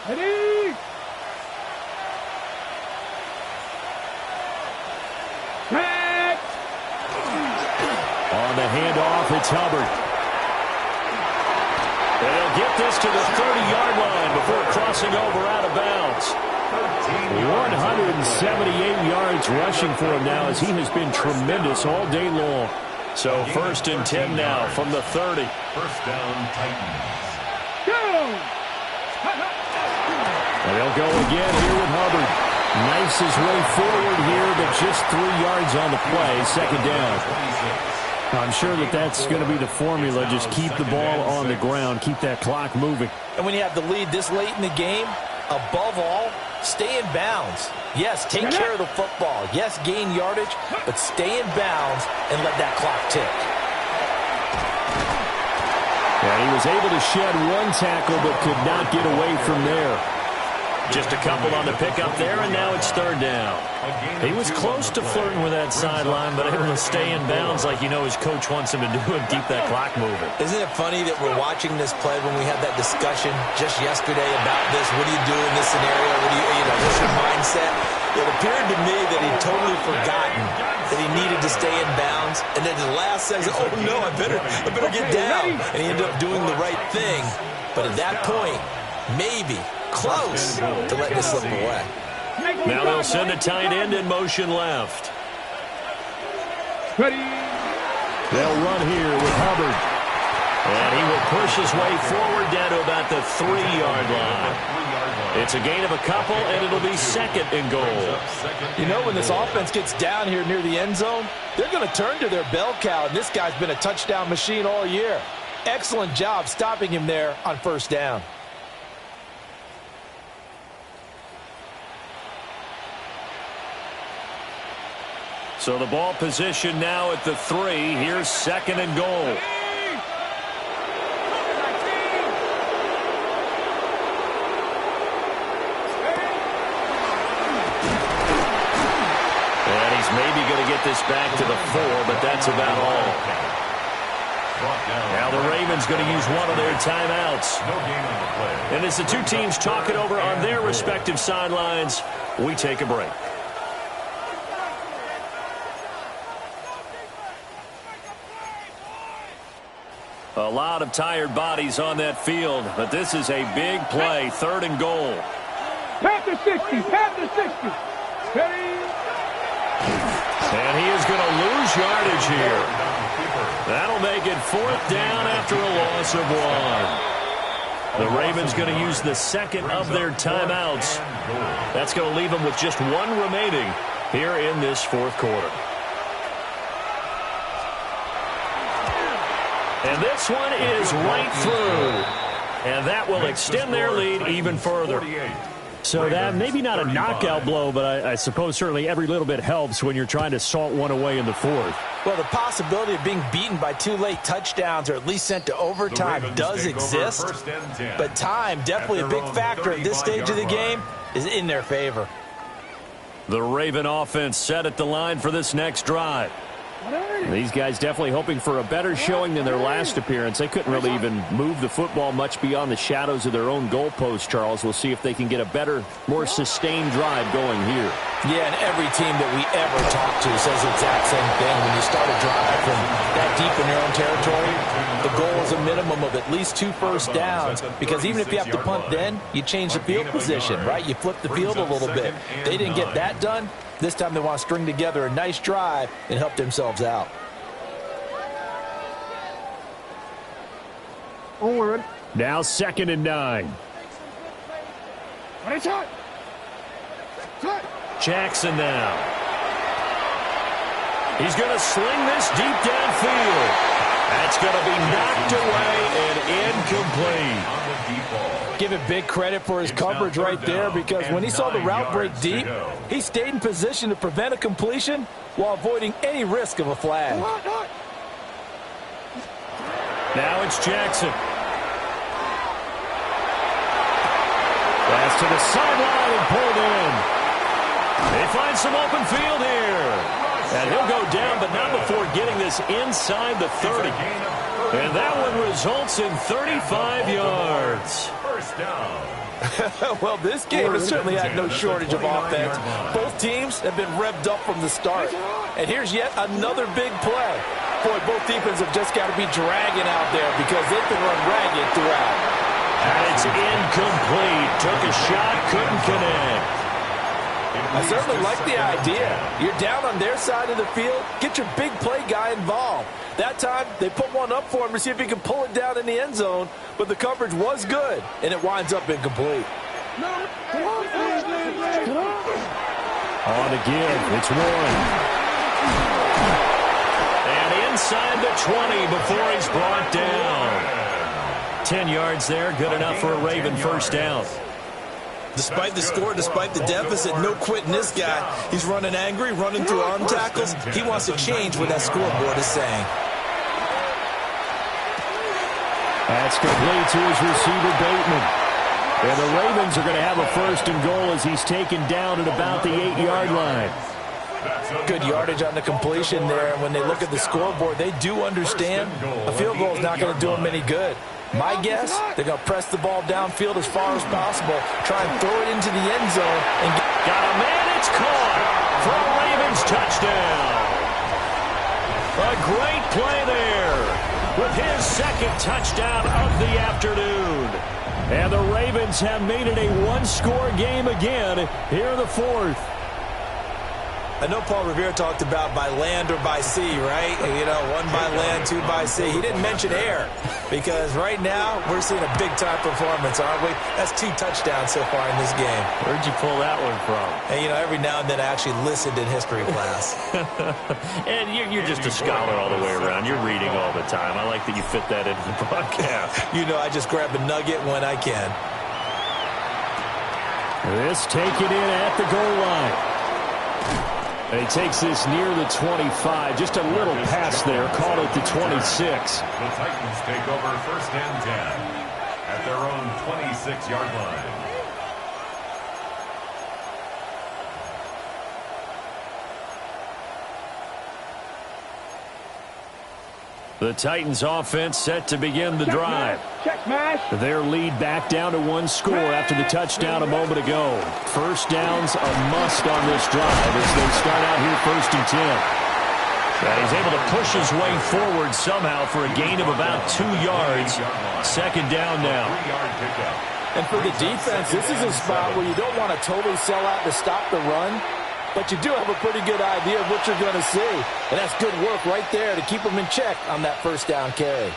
Ready. Set. On the handoff, it's Hubbard. And he'll get this to the 30-yard line before crossing over out of bounds. 178 yards rushing for him now as he has been tremendous all day long. So 1st and 10 now from the 30. First down, Titans. And they'll go again here with Hubbard. Knifes his way forward here, but just 3 yards on the play. 2nd down. I'm sure that's going to be the formula. Just keep the ball on the ground. Keep that clock moving. And when you have the lead this late in the game, above all, stay in bounds. Yes, take care of the football. Yes, gain yardage, but stay in bounds and let that clock tick. And he was able to shed 1 tackle, but could not get away from there. Just a couple on the pickup there, and now it's 3rd down. He was close to flirting with that sideline, but able to stay in bounds like you know his coach wants him to do and keep that clock moving. Isn't it funny that we're watching this play when we had that discussion just yesterday about this? What do you do in this scenario? What do you know, what's your mindset? It appeared to me that he'd totally forgotten that he needed to stay in bounds, and then the last second, oh no, I better get down. And he ended up doing the right thing. But at that point, maybe close to letting it slip away. Now they'll send a tight end in motion left. Ready. They'll run here with Hubbard. And he will push his way forward down to about the 3-yard line. It's a gain of a couple, and it'll be 2nd and goal. You know, when this offense gets down here near the end zone, they're going to turn to their bell cow, and this guy's been a touchdown machine all year. Excellent job stopping him there on 1st down. So the ball position now at the 3. Here's 2nd and goal. And he's maybe going to get this back to the 4, but that's about all. Now the Ravens going to use one of their timeouts. And as the two teams talk it over on their respective sidelines, we take a break. A lot of tired bodies on that field, but this is a big play, 3rd and goal. Panther 60, Panther 60. Ready. And he is going to lose yardage here. That'll make it 4th down after a loss of 1. The Ravens going to use the 2nd of their timeouts. That's going to leave them with just 1 remaining here in this 4th quarter. And this one is right through. And that will extend their lead even further. So that maybe not a knockout blow, but I suppose certainly every little bit helps when you're trying to salt one away in the 4th. Well, the possibility of being beaten by 2 late touchdowns or at least sent to overtime does exist. But time, definitely a big factor at this stage of the game, is in their favor. The Raven offense set at the line for this next drive. These guys definitely hoping for a better showing than their last appearance. They couldn't really even move the football much beyond the shadows of their own goalpost, Charles. We'll see if they can get a better, more sustained drive going here. Yeah, and every team that we ever talk to says the exact same thing. When you start a drive from that deep in your own territory, the goal is a minimum of at least 2 first downs, because even if you have to punt then, you change the field position, right? You flip the field a little bit. They didn't get that done. This time they want to string together a nice drive and help themselves out. Onward. Now 2nd and 9. Jackson now. He's going to sling this deep downfield. That's going to be knocked away and incomplete. Give it big credit for his coverage right there, because when he saw the route break deep, he stayed in position to prevent a completion while avoiding any risk of a flag. Now it's Jackson. Pass to the sideline and pulled in. They find some open field here. And he'll go down, but not before getting this inside the 30. And that one results in 35 yards. First down. Well, this game has certainly had no shortage of offense. Both teams have been revved up from the start. And here's yet another big play. Boy, both defenses have just got to be dragging out there because they can run ragged throughout. And it's incomplete. Took a shot, couldn't connect. I certainly like the idea. You're down on their side of the field. Get your big play guy involved. That time, they put one up for him to see if he can pull it down in the end zone, but the coverage was good, and it winds up incomplete. On the give, it's Warren. And inside the 20 before he's brought down. 10 yards there, good enough for a Raven first down. Despite the score, despite the deficit, no quitting this guy. He's running angry, running through arm tackles. He wants to change what that scoreboard is saying. That's complete to his receiver, Bateman. And the Ravens are going to have a first and goal as he's taken down at about the 8-yard line. Good yardage on the completion there. And when they look at the scoreboard, they do understand a field goal is not going to do them any good. My guess, they're going to press the ball downfield as far as possible, try and throw it into the end zone. And got a man, it's caught for a Ravens touchdown. A great play there with his second touchdown of the afternoon. And the Ravens have made it a one-score game again here in the fourth. I know Paul Revere talked about by land or by sea, right? You know, one by land, two by sea. He didn't mention air because right now we're seeing a big-time performance, aren't we? That's 2 touchdowns so far in this game. Where'd you pull that one from? And, you know, every now and then I actually listened in history class. And you're just a scholar all the way around. You're reading all the time. I like that you fit that into the broadcast. You know, I just grab a nugget when I can. This taken in at the goal line. And he takes this near the 25. Just a little pass there. Call it the 26. The Titans take over first and 10 at their own 26-yard line. The Titans offense set to begin the drive. Check smash. Their lead back down to 1 score after the touchdown a moment ago. First downs a must on this drive as they start out here first and 10. And he's able to push his way forward somehow for a gain of about 2 yards. Second down now. And for the defense, this is a spot where you don't want to totally sell out to stop the run, but you do have a pretty good idea of what you're going to see. And that's good work right there to keep them in check on that first down carry.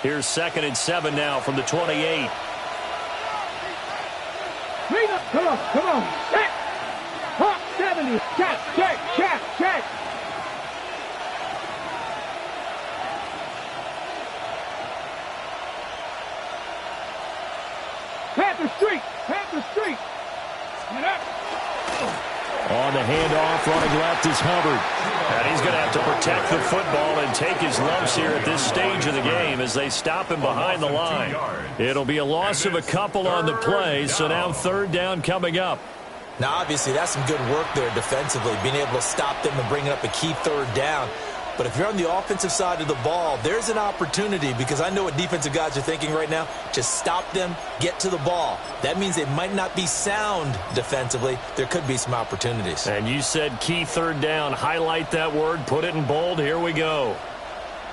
Here's 2nd and 7 now from the 28. Come on. Check. Hop 70. Check. Panther Street. Get up. On the handoff, running left is Hubbard. And he's going to have to protect the football and take his lumps here at this stage of the game as they stop him behind the line. It'll be a loss of a couple on the play, so now 3rd down coming up. Now, obviously, that's some good work there defensively, being able to stop them and bring up a key 3rd down. But if you're on the offensive side of the ball, there's an opportunity because I know what defensive guys are thinking right now. Just stop them, get to the ball. That means they might not be sound defensively. There could be some opportunities. And you said key 3rd down. Highlight that word, put it in bold. Here we go.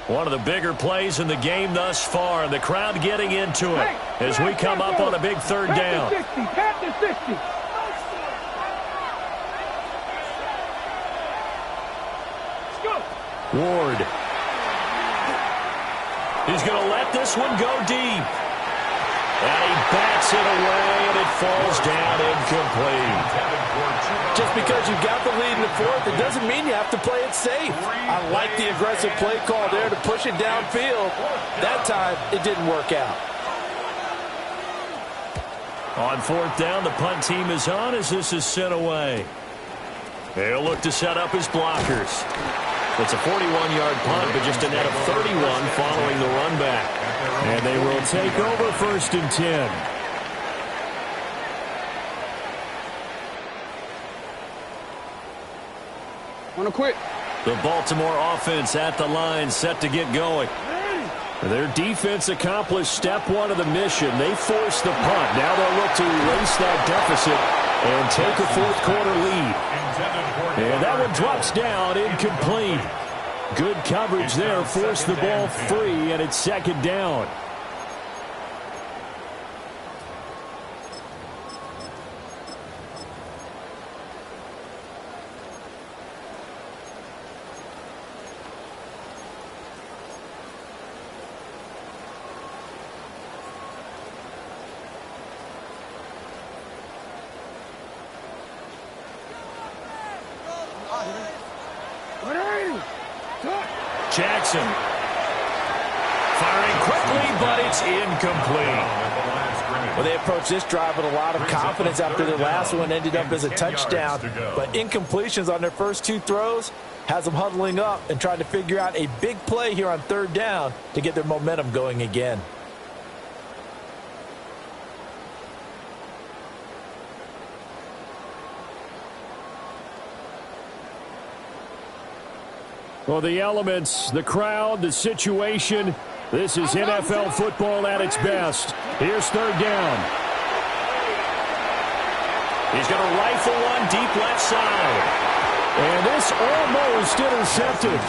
One of the bigger plays in the game thus far, and the crowd getting into it as we come up on a big 3rd down. Panther 60. Ward. He's going to let this one go deep. And he bats it away, and it falls down incomplete. Just because you've got the lead in the 4th, it doesn't mean you have to play it safe. I like the aggressive play call there to push it downfield. That time, it didn't work out. On 4th down, the punt team is on as this is sent away. They'll look to set up his blockers. It's a 41-yard punt, but just a net of 31 following the run back. And they will take over 1st and 10. On a quick. The Baltimore offense at the line, set to get going. Their defense accomplished step one of the mission. They forced the punt. Now they'll look to erase that deficit and take a fourth quarter lead. And that one drops down, incomplete. Good coverage there, forced the ball free, and it's second down. Jackson firing quickly, but it's incomplete. Well, they approached this drive with a lot of confidence after their last one ended up as a touchdown. But incompletions on their first two throws has them huddling up and trying to figure out a big play here on third down to get their momentum going again. Well, the elements, the crowd, the situation, this is NFL football at its best. Here's third down. He's going to rifle one deep left side. And this almost intercepted.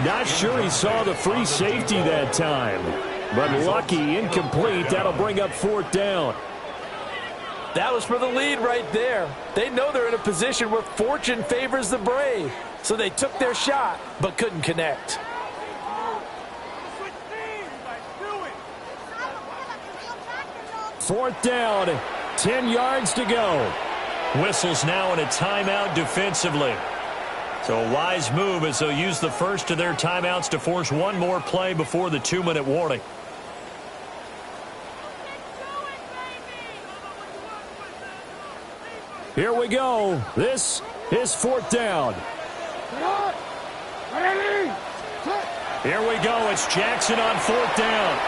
Not sure he saw the free safety that time. But lucky, incomplete. That'll bring up fourth down. That was for the lead right there. They know they're in a position where fortune favors the brave. So they took their shot, but couldn't connect. Fourth down, 10 yards to go. Whistles now in a timeout defensively. So a wise move as they'll use the first of their timeouts to force one more play before the 2-minute warning. Here we go. This is fourth down. Here we go. It's Jackson on fourth down.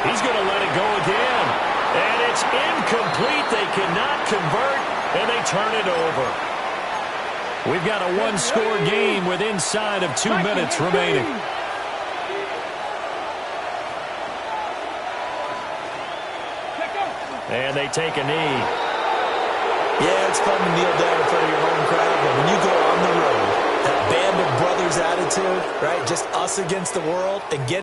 He's going to let it go again. And it's incomplete. They cannot convert, and they turn it over. We've got a one-score game with inside of 2 minutes remaining. And they take a knee. Yeah, it's fun to kneel down in front of your home crowd, but when you go on the road, that band of brothers attitude, right, just us against the world, and get